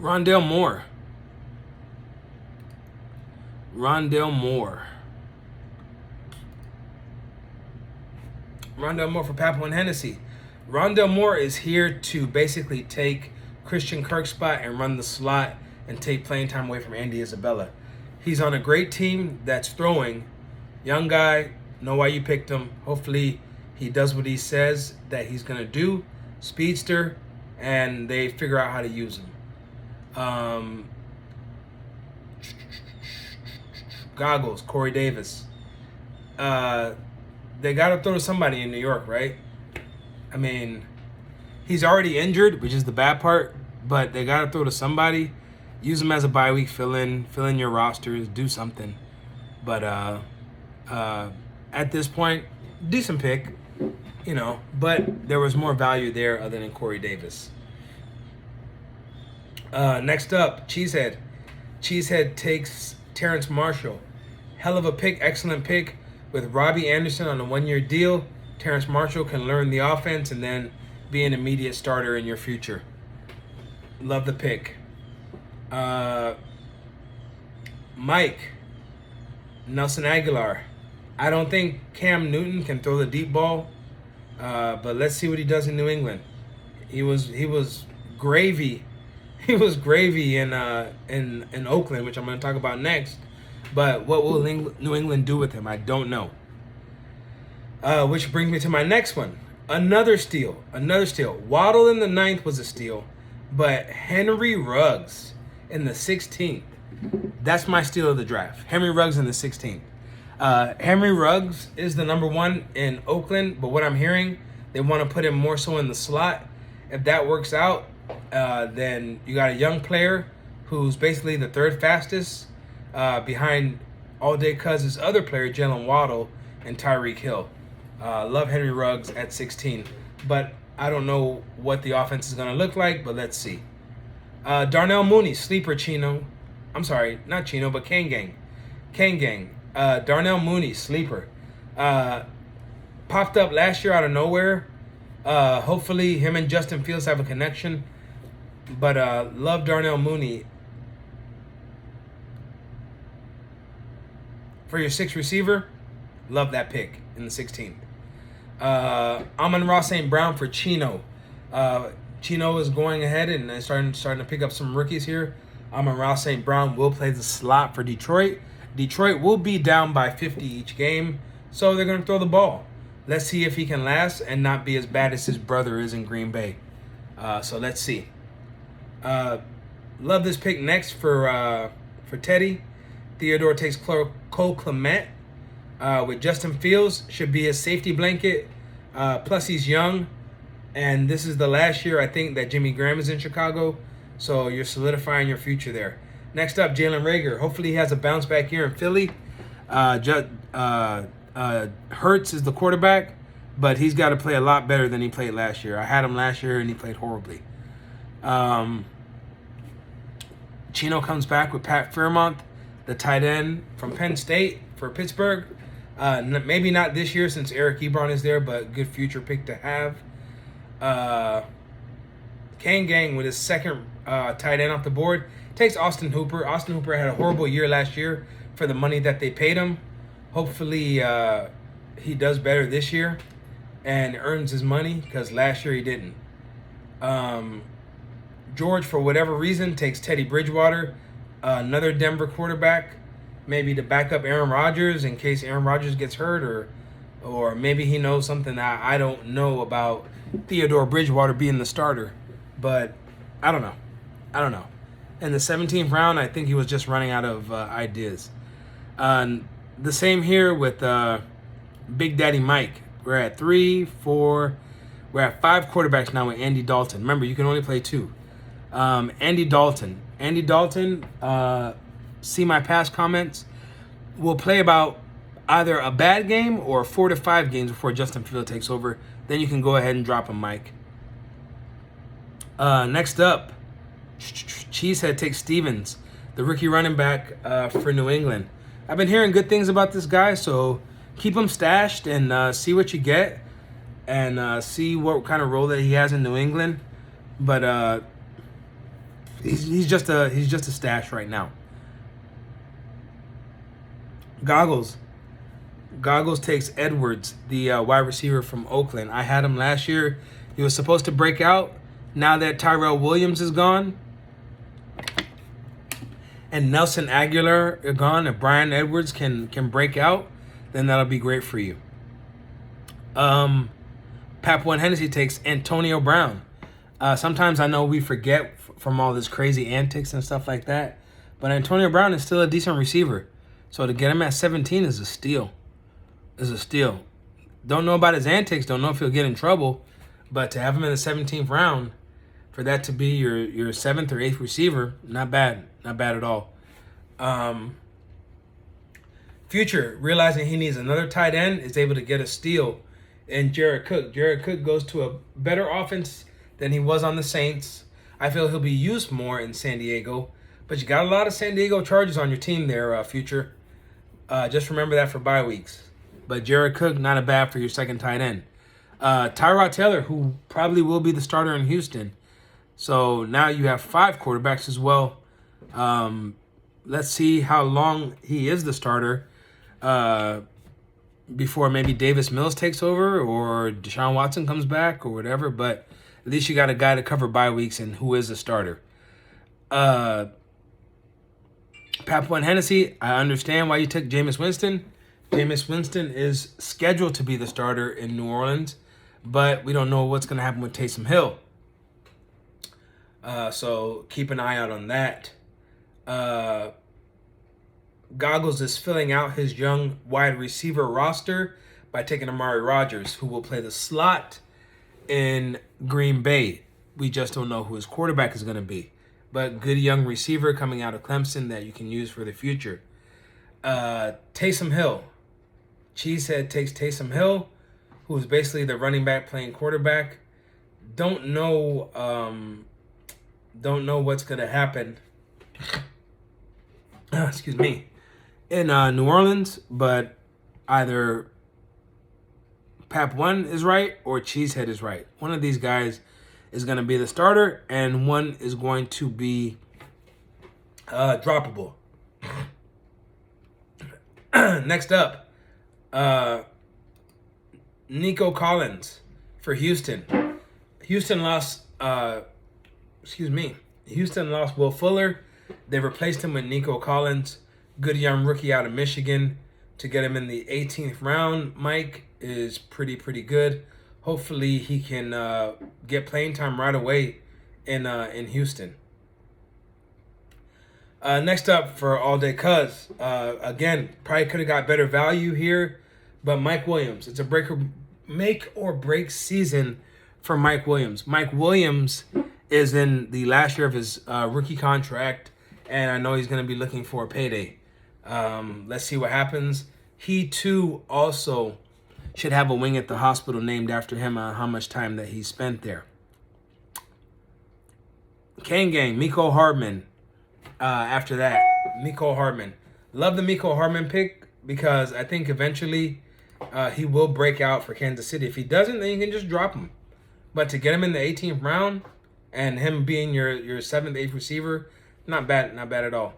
Rondale Moore. Rondale Moore for Papel and Hennessy. Rondale Moore is here to basically take Christian Kirk's spot and run the slot and take playing time away from Andy Isabella. He's on a great team that's throwing. Young guy, know why you picked him. Hopefully he does what he says that he's going to do. Speedster, and they figure out how to use him. Goggles, Corey Davis. They got to throw to somebody in New York, right? I mean, he's already injured, which is the bad part, but they got to throw to somebody. Use him as a bye week fill in your rosters, do something. But at this point, decent pick, but there was more value there other than Corey Davis. Next up, Cheesehead. Cheesehead takes Terrence Marshall. Hell of a pick, excellent pick. With Robbie Anderson on a 1-year deal, Terrence Marshall can learn the offense and then be an immediate starter in your future. Love the pick. Mike. Nelson Aguilar. I don't think Cam Newton can throw the deep ball, but let's see what he does in New England. He was gravy. He was gravy in Oakland, which I'm going to talk about next. But what will New England do with him? I don't know. Which brings me to my next one. Another steal. Waddle in the 9th was a steal, but Henry Ruggs in the 16th. That's my steal of the draft. Henry Ruggs in the 16th. Henry Ruggs is the number 1 in Oakland, but what I'm hearing, they want to put him more so in the slot. If that works out, then you got a young player who's basically the 3rd fastest behind All Day Cuz's other player, Jalen Waddle, and Tyreek Hill. Love Henry Ruggs at 16, but I don't know what the offense is going to look like, but let's see. Darnell Mooney, sleeper Chino. I'm sorry, not Chino, but Kane Gang. Darnell Mooney, sleeper. Popped up last year out of nowhere. Hopefully him and Justin Fields have a connection. But love Darnell Mooney. For your 6th receiver, love that pick in the 16th. Amon-Ra St. Brown for Chino. Chino is going ahead and starting to pick up some rookies here. Amon-Ra St. Brown will play the slot for Detroit. Detroit will be down by 50 each game, so they're going to throw the ball. Let's see if he can last and not be as bad as his brother is in Green Bay. So let's see. Love this pick next for Teddy. Theodore takes Cole Clement with Justin Fields. Should be a safety blanket. Plus he's young. And this is the last year, I think, that Jimmy Graham is in Chicago. So you're solidifying your future there. Next up, Jalen Reagor. Hopefully he has a bounce back here in Philly. Hurts is the quarterback, but he's got to play a lot better than he played last year. I had him last year, and he played horribly. Chino comes back with Pat Fairmont, the tight end from Penn State for Pittsburgh. Maybe not this year since Eric Ebron is there, but good future pick to have. Kane Gang with his 2nd tight end off the board takes Austin Hooper. Austin Hooper had a horrible year last year for the money that they paid him. Hopefully he does better this year and earns his money because last year he didn't. George, for whatever reason, takes Teddy Bridgewater, another Denver quarterback. maybe to back up Aaron Rodgers in case Aaron Rodgers gets hurt, or maybe he knows something that I don't know about Theodore Bridgewater being the starter. But I don't know. In the 17th round, I think he was just running out of ideas. The same here with Big Daddy Mike. We're at 3, 4. We're at 5 quarterbacks now with Andy Dalton. Remember, you can only play 2. Andy Dalton. See my past comments. Will play about either a bad game or 4 to 5 games before Justin Fields takes over. Then you can go ahead and drop him, Mike. Next up, Cheesehead takes Stevens, the rookie running back for New England. I've been hearing good things about this guy, so keep him stashed and see what you get, and see what kind of role that he has in New England. But he's just a stash right now. Goggles takes Edwards, the wide receiver from Oakland. I had him last year. He was supposed to break out. Now that Tyrell Williams is gone and Nelson Aguilar are gone, if Brian Edwards can break out, then that'll be great for you. Pap One Hennessy takes Antonio Brown. Sometimes I know we forget from all this crazy antics and stuff like that, but Antonio Brown is still a decent receiver. So to get him at 17 is a steal. Don't know about his antics, don't know if he'll get in trouble, but to have him in the 17th round, for that to be your 7th or 8th receiver, not bad at all. Future, realizing he needs another tight end, is able to get a steal in Jared Cook. Jared Cook goes to a better offense than he was on the Saints. I feel he'll be used more in San Diego, but you got a lot of San Diego Chargers on your team there, Future. Just remember that for bye weeks. But Jared Cook, not a bad for your second tight end. Tyrod Taylor, who probably will be the starter in Houston. So now you have 5 quarterbacks as well. Let's see how long he is the starter before maybe Davis Mills takes over or Deshaun Watson comes back or whatever. But at least you got a guy to cover bye weeks and who is the starter. Pap One Hennessy, I understand why you took Jameis Winston. Jameis Winston is scheduled to be the starter in New Orleans, but we don't know what's going to happen with Taysom Hill. So keep an eye out on that. Goggles is filling out his young wide receiver roster by taking Amari Rodgers, who will play the slot in Green Bay. We just don't know who his quarterback is going to be. But good young receiver coming out of Clemson that you can use for the future. Taysom Hill. Cheesehead takes Taysom Hill, who is basically the running back playing quarterback. Don't know what's going to happen. Excuse me. In New Orleans, but either Pap One is right or Cheesehead is right. One of these guys is going to be the starter, and one is going to be droppable. Next up, Nico Collins for Houston. Houston lost Will Fuller. They replaced him with Nico Collins, good young rookie out of Michigan. To get him in the 18th round, Mike, is pretty good. Hopefully he can get playing time right away in Houston. Next up for All Day Cuz, again, probably could have got better value here, but Mike Williams. It's a make or break season for Mike Williams. Mike Williams is in the last year of his rookie contract, and I know he's going to be looking for a payday. Let's see what happens. He too also should have a wing at the hospital named after him on how much time that he spent there. Kane Gang, Mecole Hardman. After that, Mecole Hardman. Love the Mecole Hardman pick because I think eventually he will break out for Kansas City. If he doesn't, then you can just drop him. But to get him in the 18th round and him being your 7th, 8th receiver, not bad at all.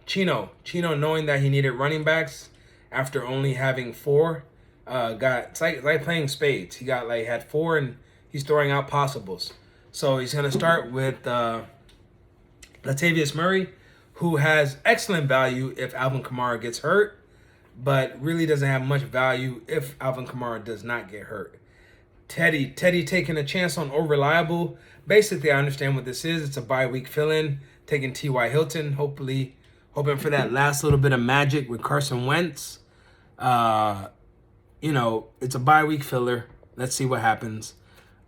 Chino, knowing that he needed running backs after only having 4, it's like playing spades. He had 4 and he's throwing out possibles. So he's gonna start with Latavius Murray, who has excellent value if Alvin Kamara gets hurt, but really doesn't have much value if Alvin Kamara does not get hurt. Teddy taking a chance on Reliable. Basically, I understand what this is. It's a bye week fill-in, taking T.Y. Hilton, hoping for that last little bit of magic with Carson Wentz. It's a bye week filler. Let's see what happens.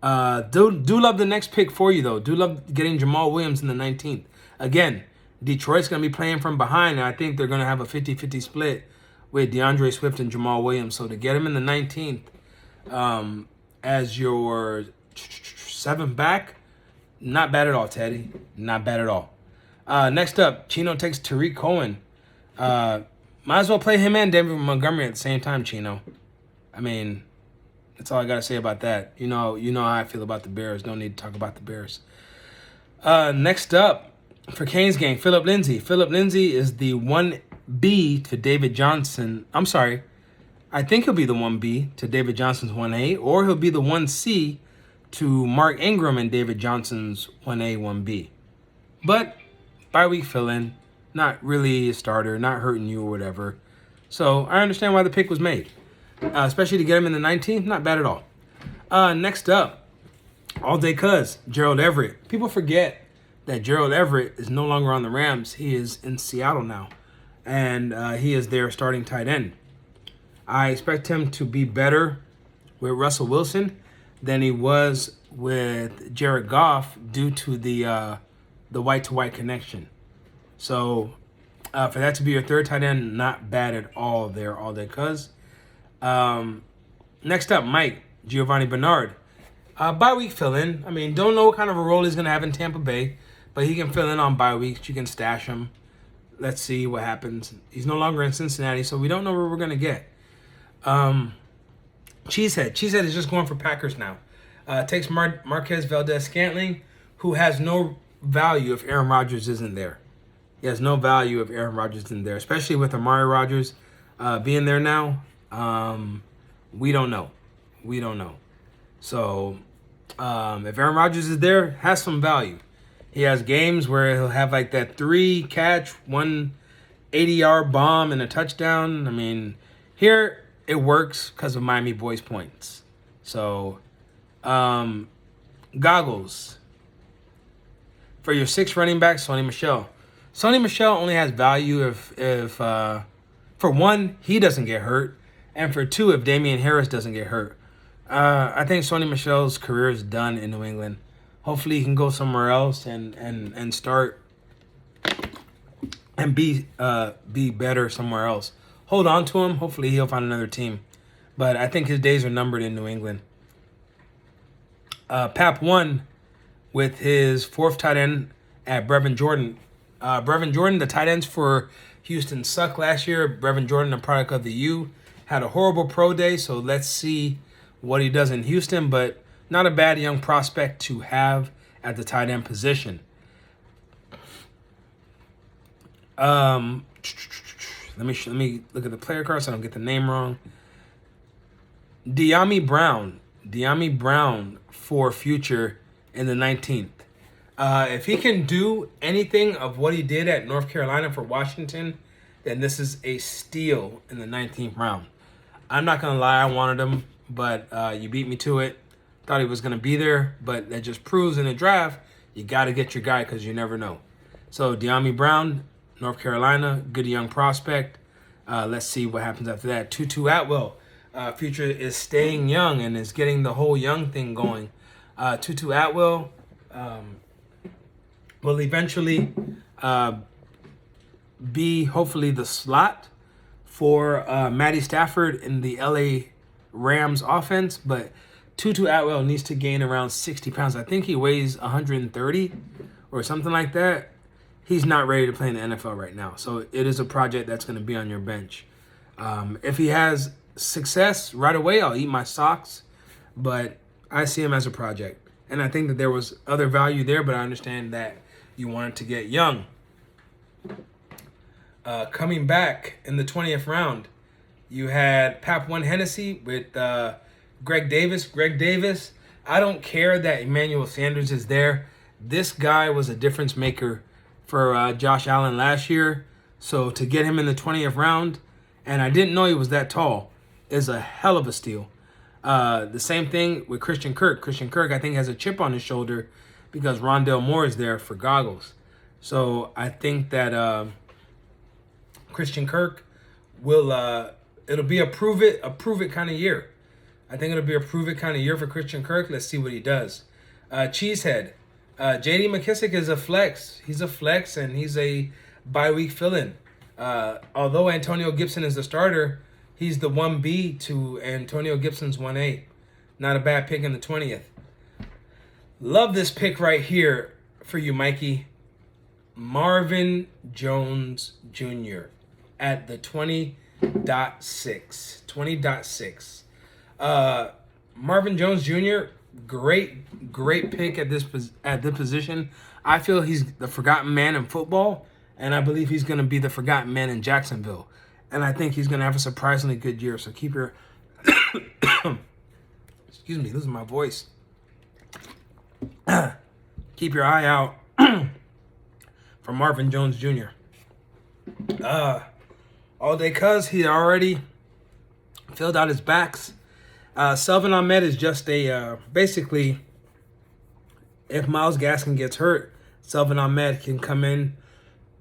Do love the next pick for you, though. Do love getting Jamal Williams in the 19th. Again, Detroit's going to be playing from behind, and I think they're going to have a 50-50 split with DeAndre Swift and Jamal Williams. So to get him in the 19th as your 7th back, not bad at all, Teddy. Not bad at all. Next up, Chino takes Tariq Cohen. Might as well play him and David Montgomery at the same time, Chino. I mean, that's all I got to say about that. You know how I feel about the Bears. Don't need to talk about the Bears. Next up, for Kane's gang, Philip Lindsay. Philip Lindsay is the 1B to David Johnson. I'm sorry. I think he'll be the 1B to David Johnson's 1A, or he'll be the 1C to Mark Ingram and David Johnson's 1A, 1B. But bye week fill-in, not really a starter, not hurting you or whatever. So I understand why the pick was made, especially to get him in the 19th. Not bad at all. Next up, all day cuz Gerald Everett. People forget that Gerald Everett is no longer on the Rams. He is in Seattle now, and he is their starting tight end. I expect him to be better with Russell Wilson than he was with Jared Goff due to the white-to-white connection. So for that to be your third tight end, not bad at all there, all day cuz. Next up, Mike Giovanni Bernard. Bye week fill-in. I mean, don't know what kind of a role he's going to have in Tampa Bay, but he can fill in on bye weeks. You can stash him. Let's see what happens. He's no longer in Cincinnati, so we don't know where we're going to get. Cheesehead is just going for Packers now. Takes Marquez Valdez-Scantling, who has no value if Aaron Rodgers isn't there. He has no value if Aaron Rodgers isn't there, especially with Amari Rodgers being there now. We don't know. So if Aaron Rodgers is there, has some value. He has games where he'll have like that 3-catch, 180-yard bomb and a touchdown. I mean, here it works because of Miami Boyz points. So, goggles. For your 6th running back, Sony Michel. Sony Michel only has value if for one, he doesn't get hurt, and for two, if Damian Harris doesn't get hurt. I think Sony Michel's career is done in New England. Hopefully he can go somewhere else and start and be better somewhere else. Hold on to him. Hopefully he'll find another team. But I think his days are numbered in New England. Pap won with his 4th tight end at Brevin Jordan. Brevin Jordan, the tight ends for Houston sucked last year. Brevin Jordan, a product of the U, had a horrible pro day. So let's see what he does in Houston. But not a bad young prospect to have at the tight end position. Let me look at the player card so I don't get the name wrong. Dyami Brown for future in the 19th. If he can do anything of what he did at North Carolina for Washington, then this is a steal in the 19th round. I'm not going to lie, I wanted him, but you beat me to it. Thought he was going to be there, but that just proves in the draft, you got to get your guy because you never know. So Dyami Brown, North Carolina, good young prospect. Let's see what happens after that. Tutu Atwell, future is staying young and is getting the whole young thing going. Tutu Atwell will eventually be hopefully the slot for Matty Stafford in the LA Rams offense, but Tutu Atwell needs to gain around 60 pounds. I think he weighs 130 or something like that. He's not ready to play in the NFL right now. So it is a project that's going to be on your bench. If he has success right away, I'll eat my socks. But I see him as a project. And I think that there was other value there, but I understand that you wanted to get young. Coming back in the 20th round, you had Pap One Hennessy with Greg Davis. Greg Davis, I don't care that Emmanuel Sanders is there. This guy was a difference maker for Josh Allen last year. So to get him in the 20th round, and I didn't know he was that tall, is a hell of a steal. The same thing with Christian Kirk. Christian Kirk, I think, has a chip on his shoulder because Rondale Moore is there for goggles. So I think that Christian Kirk will it'll be a prove it kind of year. I think it'll be a prove it kind of year for Christian Kirk. Let's see what he does. Cheesehead. J.D. McKissick is a flex. He's a flex, and he's a bye-week fill-in. Although Antonio Gibson is the starter, he's the 1B to Antonio Gibson's 1A. Not a bad pick in the 20th. Love this pick right here for you, Mikey. Marvin Jones Jr. at the 20.6. 20.6. Marvin Jones Jr., great pick at the position. I feel he's the forgotten man in football, and I believe he's going to be the forgotten man in Jacksonville. And I think he's going to have a surprisingly good year. So keep your excuse me, losing my voice. Keep your eye out for Marvin Jones Jr. All day cuz he already filled out his backs. Selvin Ahmed is just a basically, if Myles Gaskin gets hurt, Selvin Ahmed can come in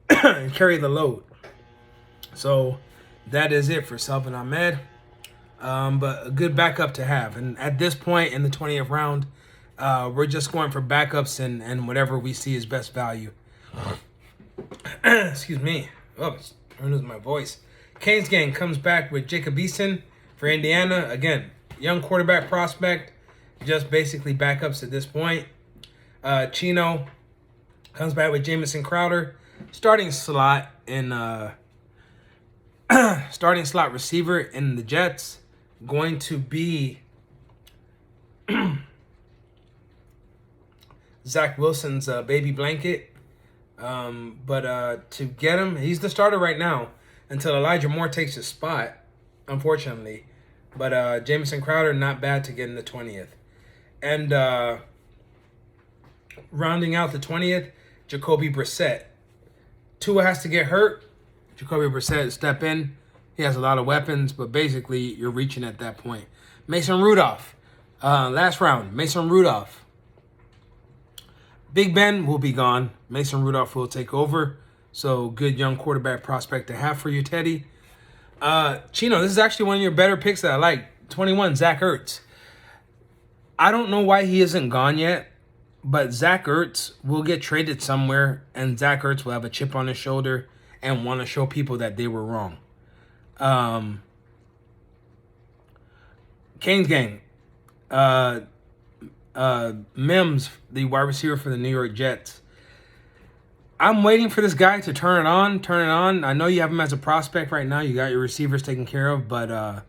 and carry the load. So that is it for Selvin Ahmed. But a good backup to have. And at this point in the 20th round, we're just going for backups and whatever we see is best value. Excuse me. Oh, I'm losing my voice. Canes Gang comes back with Jacob Eason for Indiana. Again, young quarterback prospect. Just basically backups at this point. Chino comes back with Jamison Crowder. Starting slot receiver in the Jets. Going to be Zach Wilson's baby blanket. But to get him, he's the starter right now until Elijah Moore takes his spot, unfortunately. But Jamison Crowder, not bad to get in the 20th. And rounding out the 20th, Jacoby Brissett. Tua has to get hurt. Jacoby Brissett step in. He has a lot of weapons, but basically you're reaching at that point. Mason Rudolph. Last round, Mason Rudolph. Big Ben will be gone. Mason Rudolph will take over. So good young quarterback prospect to have for you, Teddy. Chino, this is actually one of your better picks that I like. 21, Zach Ertz. I don't know why he isn't gone yet, but Zach Ertz will get traded somewhere, and Zach Ertz will have a chip on his shoulder and want to show people that they were wrong. Canes Gang. Mims, the wide receiver for the New York Jets. I'm waiting for this guy to turn it on. I know you have him as a prospect right now. You got your receivers taken care of, but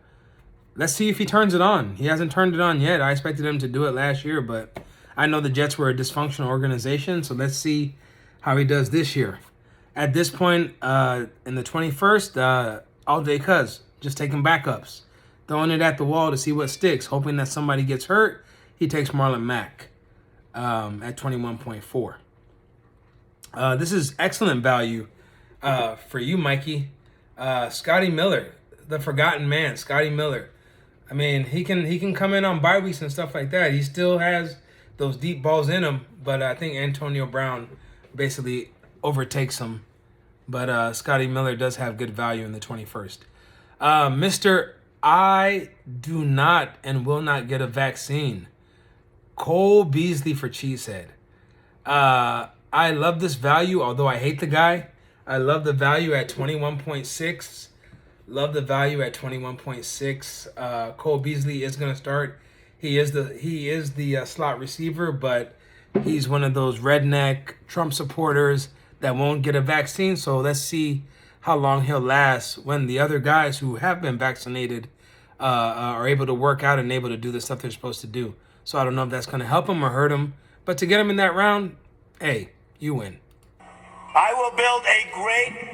let's see if he turns it on. He hasn't turned it on yet. I expected him to do it last year, but I know the Jets were a dysfunctional organization, so let's see how he does this year. At this point, in the 21st, all day cuz, just taking backups. Throwing it at the wall to see what sticks, hoping that somebody gets hurt. He takes Marlon Mack at 21.4. This is excellent value for you, Mikey. Scotty Miller, the forgotten man, Scotty Miller. I mean, he can come in on bye weeks and stuff like that. He still has those deep balls in him, but I think Antonio Brown basically overtakes him. But Scotty Miller does have good value in the 21st. Mr. I do not and will not get a vaccine. Cole Beasley for Cheesehead. I love this value, although I hate the guy. I love the value at 21.6. Love the value at 21.6. Cole Beasley is going to start. He is the slot receiver, but he's one of those redneck Trump supporters that won't get a vaccine. So let's see how long he'll last when the other guys who have been vaccinated are able to work out and able to do the stuff they're supposed to do. So I don't know if that's going to help him or hurt him. But to get him in that round, hey, you win.
I will build a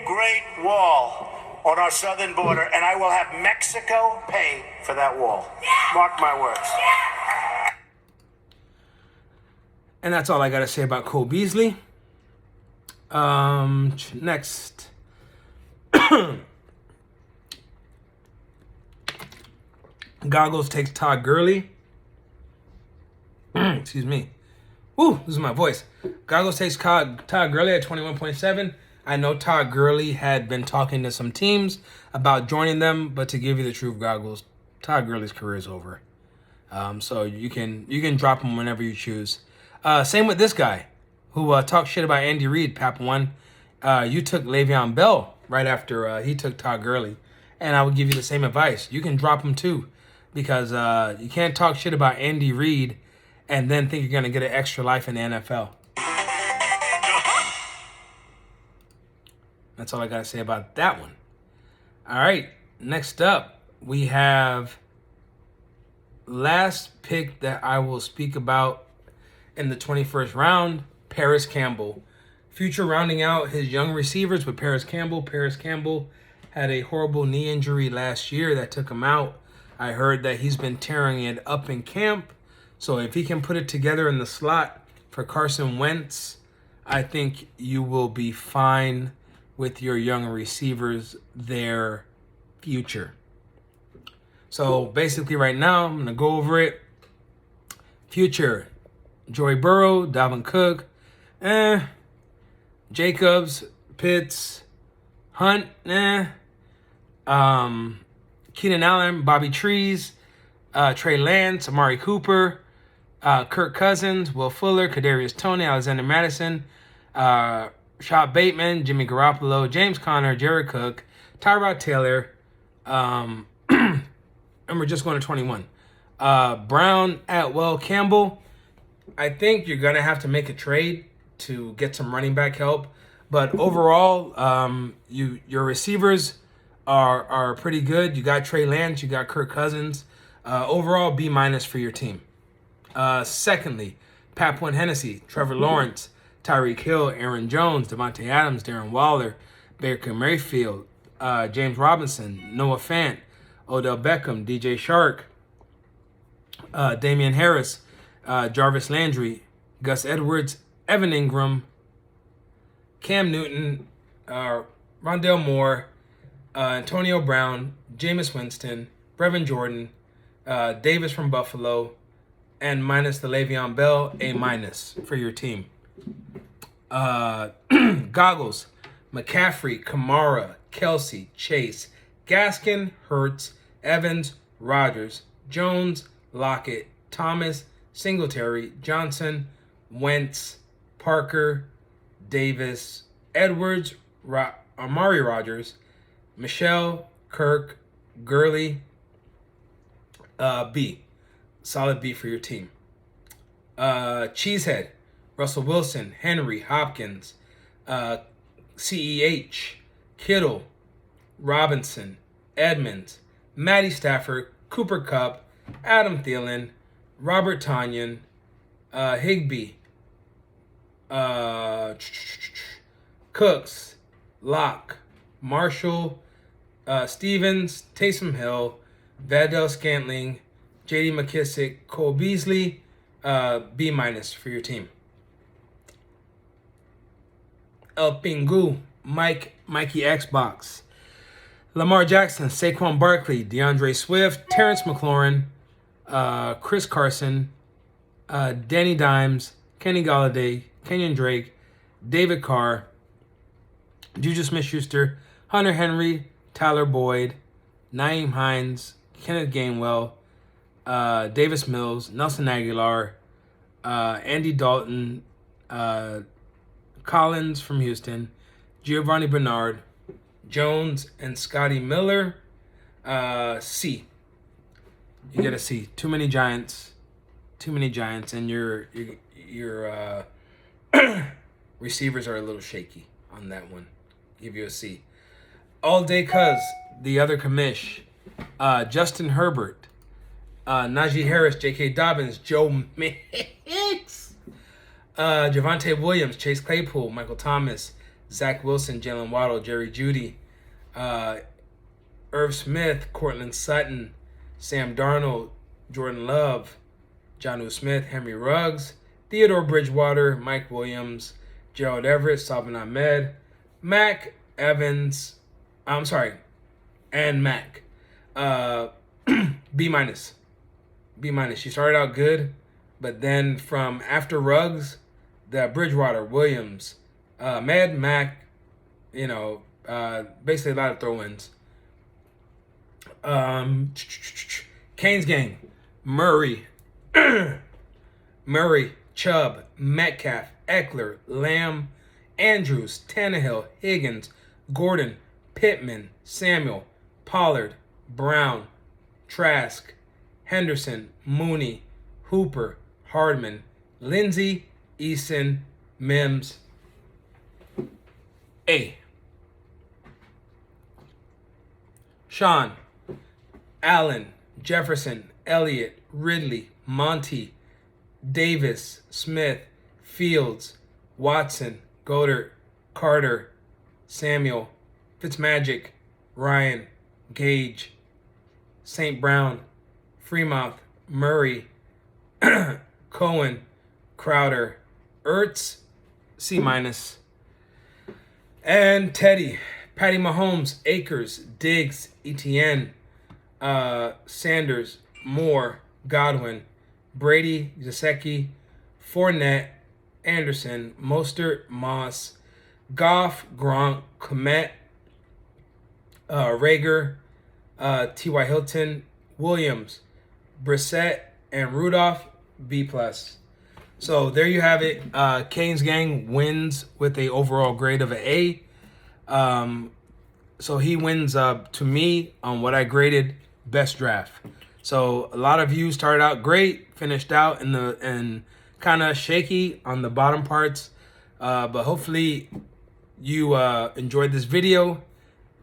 great wall on our southern border, and I will have Mexico pay for that wall. Mark my words.
And that's all I got to say about Cole Beasley. Next. Goggles takes Todd Gurley. Excuse me. Woo, this is my voice. Goggles takes Todd Gurley at 21.7. I know Todd Gurley had been talking to some teams about joining them, but to give you the truth, Goggles, Todd Gurley's career is over. So you can drop him whenever you choose. Same with this guy who talked shit about Andy Reid, Pap One. You took Le'Veon Bell right after he took Todd Gurley, and I would give you the same advice. You can drop him too, because you can't talk shit about Andy Reid and then think you're gonna get an extra life in the NFL. That's all I gotta say about that one. All right, next up we have last pick that I will speak about in the 21st round, Paris Campbell. Future rounding out his young receivers with Paris Campbell. Paris Campbell had a horrible knee injury last year that took him out. I heard that he's been tearing it up in camp. So if he can put it together in the slot for Carson Wentz, I think you will be fine with your young receivers, their future. So basically right now, I'm going to go over it. Future, Joey Burrow, Dalvin Cook, Jacobs, Pitts, Hunt, Keenan Allen, Bobby Trees, Trey Lance, Amari Cooper, Kirk Cousins, Will Fuller, Kadarius Toney, Alexander Madison, Shot Bateman, Jimmy Garoppolo, James Conner, Jared Cook, Tyrod Taylor, and we're just going to 21. Brown, Atwell, Campbell. I think you're going to have to make a trade to get some running back help. But overall, your receivers are pretty good. You got Trey Lance, you got Kirk Cousins. Overall, B- for your team. Secondly, Pap One Hennessy, Trevor Lawrence, Tyreek Hill, Aaron Jones, Devontae Adams, Darren Waller, Baker Mayfield, James Robinson, Noah Fant, Odell Beckham, DJ Shark, Damian Harris, Jarvis Landry, Gus Edwards, Evan Ingram, Cam Newton, Rondale Moore, Antonio Brown, Jameis Winston, Brevin Jordan, Davis from Buffalo, and minus the Le'Veon Bell, A- for your team. Goggles, McCaffrey, Kamara, Kelsey, Chase, Gaskin, Hurts, Evans, Rodgers, Jones, Lockett, Thomas, Singletary, Johnson, Wentz, Parker, Davis, Edwards, Amari Rodgers, Michelle, Kirk, Gurley, B. Solid B for your team. Cheesehead, Russell Wilson, Henry, Hopkins, CEH, Kittle, Robinson, Edmonds, Matty Stafford, Cooper Kupp, Adam Thielen, Robert Tonyan, Higbee, Cooks, Locke, Marshall, Stevens, Taysom Hill, Vadell Scantling, J.D. McKissick, Cole Beasley, B- for your team. El Pingu, Mikey Xbox, Lamar Jackson, Saquon Barkley, DeAndre Swift, Terrence McLaurin, Chris Carson, Danny Dimes, Kenny Galladay, Kenyon Drake, David Carr, Juju Smith-Schuster, Hunter Henry, Tyler Boyd, Nyheim Hines, Kenneth Gainwell, Davis Mills, Nelson Aguilar, Andy Dalton, Collins from Houston, Giovanni Bernard, Jones, and Scotty Miller. C. You get a C. Too many Giants, and your receivers are a little shaky on that one. Give you a C. All Day Cuz, the other commish, Justin Herbert, Najee Harris, J.K. Dobbins, Joe Mix, Javonte Williams, Chase Claypool, Michael Thomas, Zach Wilson, Jalen Waddle, Jerry Jeudy, Irv Smith, Cortland Sutton, Sam Darnold, Jordan Love, Jonnu Smith, Henry Ruggs, Theodore Bridgewater, Mike Williams, Gerald Everett, Salvin Ahmed, Mac Evans. I'm sorry, and Mac. B minus. B minus. She started out good, but then from after Ruggs, the Bridgewater, Williams, Mad Mac, you know, basically a lot of throw-ins. Canes gang, Murray, Murray, Chubb, Metcalf, Eckler, Lamb, Andrews, Tannehill, Higgins, Gordon, Pittman, Samuel, Pollard, Brown, Trask, Henderson, Mooney, Hooper, Hardman, Lindsey, Eason, Mims. A. Sean, Allen, Jefferson, Elliott, Ridley, Monty, Davis, Smith, Fields, Watson, Goddard, Carter, Samuel, Fitzmagic, Ryan, Gage, St. Brown, Fremont, Murray, Cohen, Crowder, Ertz, C minus, and Teddy, Patty Mahomes, Akers, Diggs, Etienne, Sanders, Moore, Godwin, Brady, Gesicki, Fournette, Anderson, Mostert, Moss, Goff, Gronk, Komet, Rager, T.Y. Hilton, Williams, Brissett, and Rudolph, B+. So there you have it. Canes gang wins with a overall grade of an A. So he wins to me on what I graded best draft. So a lot of you started out great, finished out in kind of shaky on the bottom parts. But hopefully you enjoyed this video.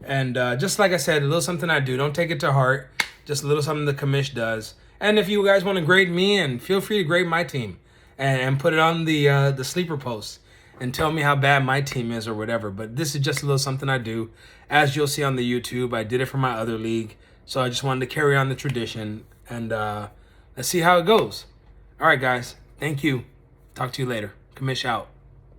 And just like I said, a little something I do. Don't take it to heart. Just a little something the commish does. And if you guys want to grade me, and feel free to grade my team and put it on the sleeper post and tell me how bad my team is or whatever. But this is just a little something I do. As you'll see on the YouTube, I did it for my other league. So I just wanted to carry on the tradition. And let's see how it goes. All right, guys. Thank you. Talk to you later. Commish out.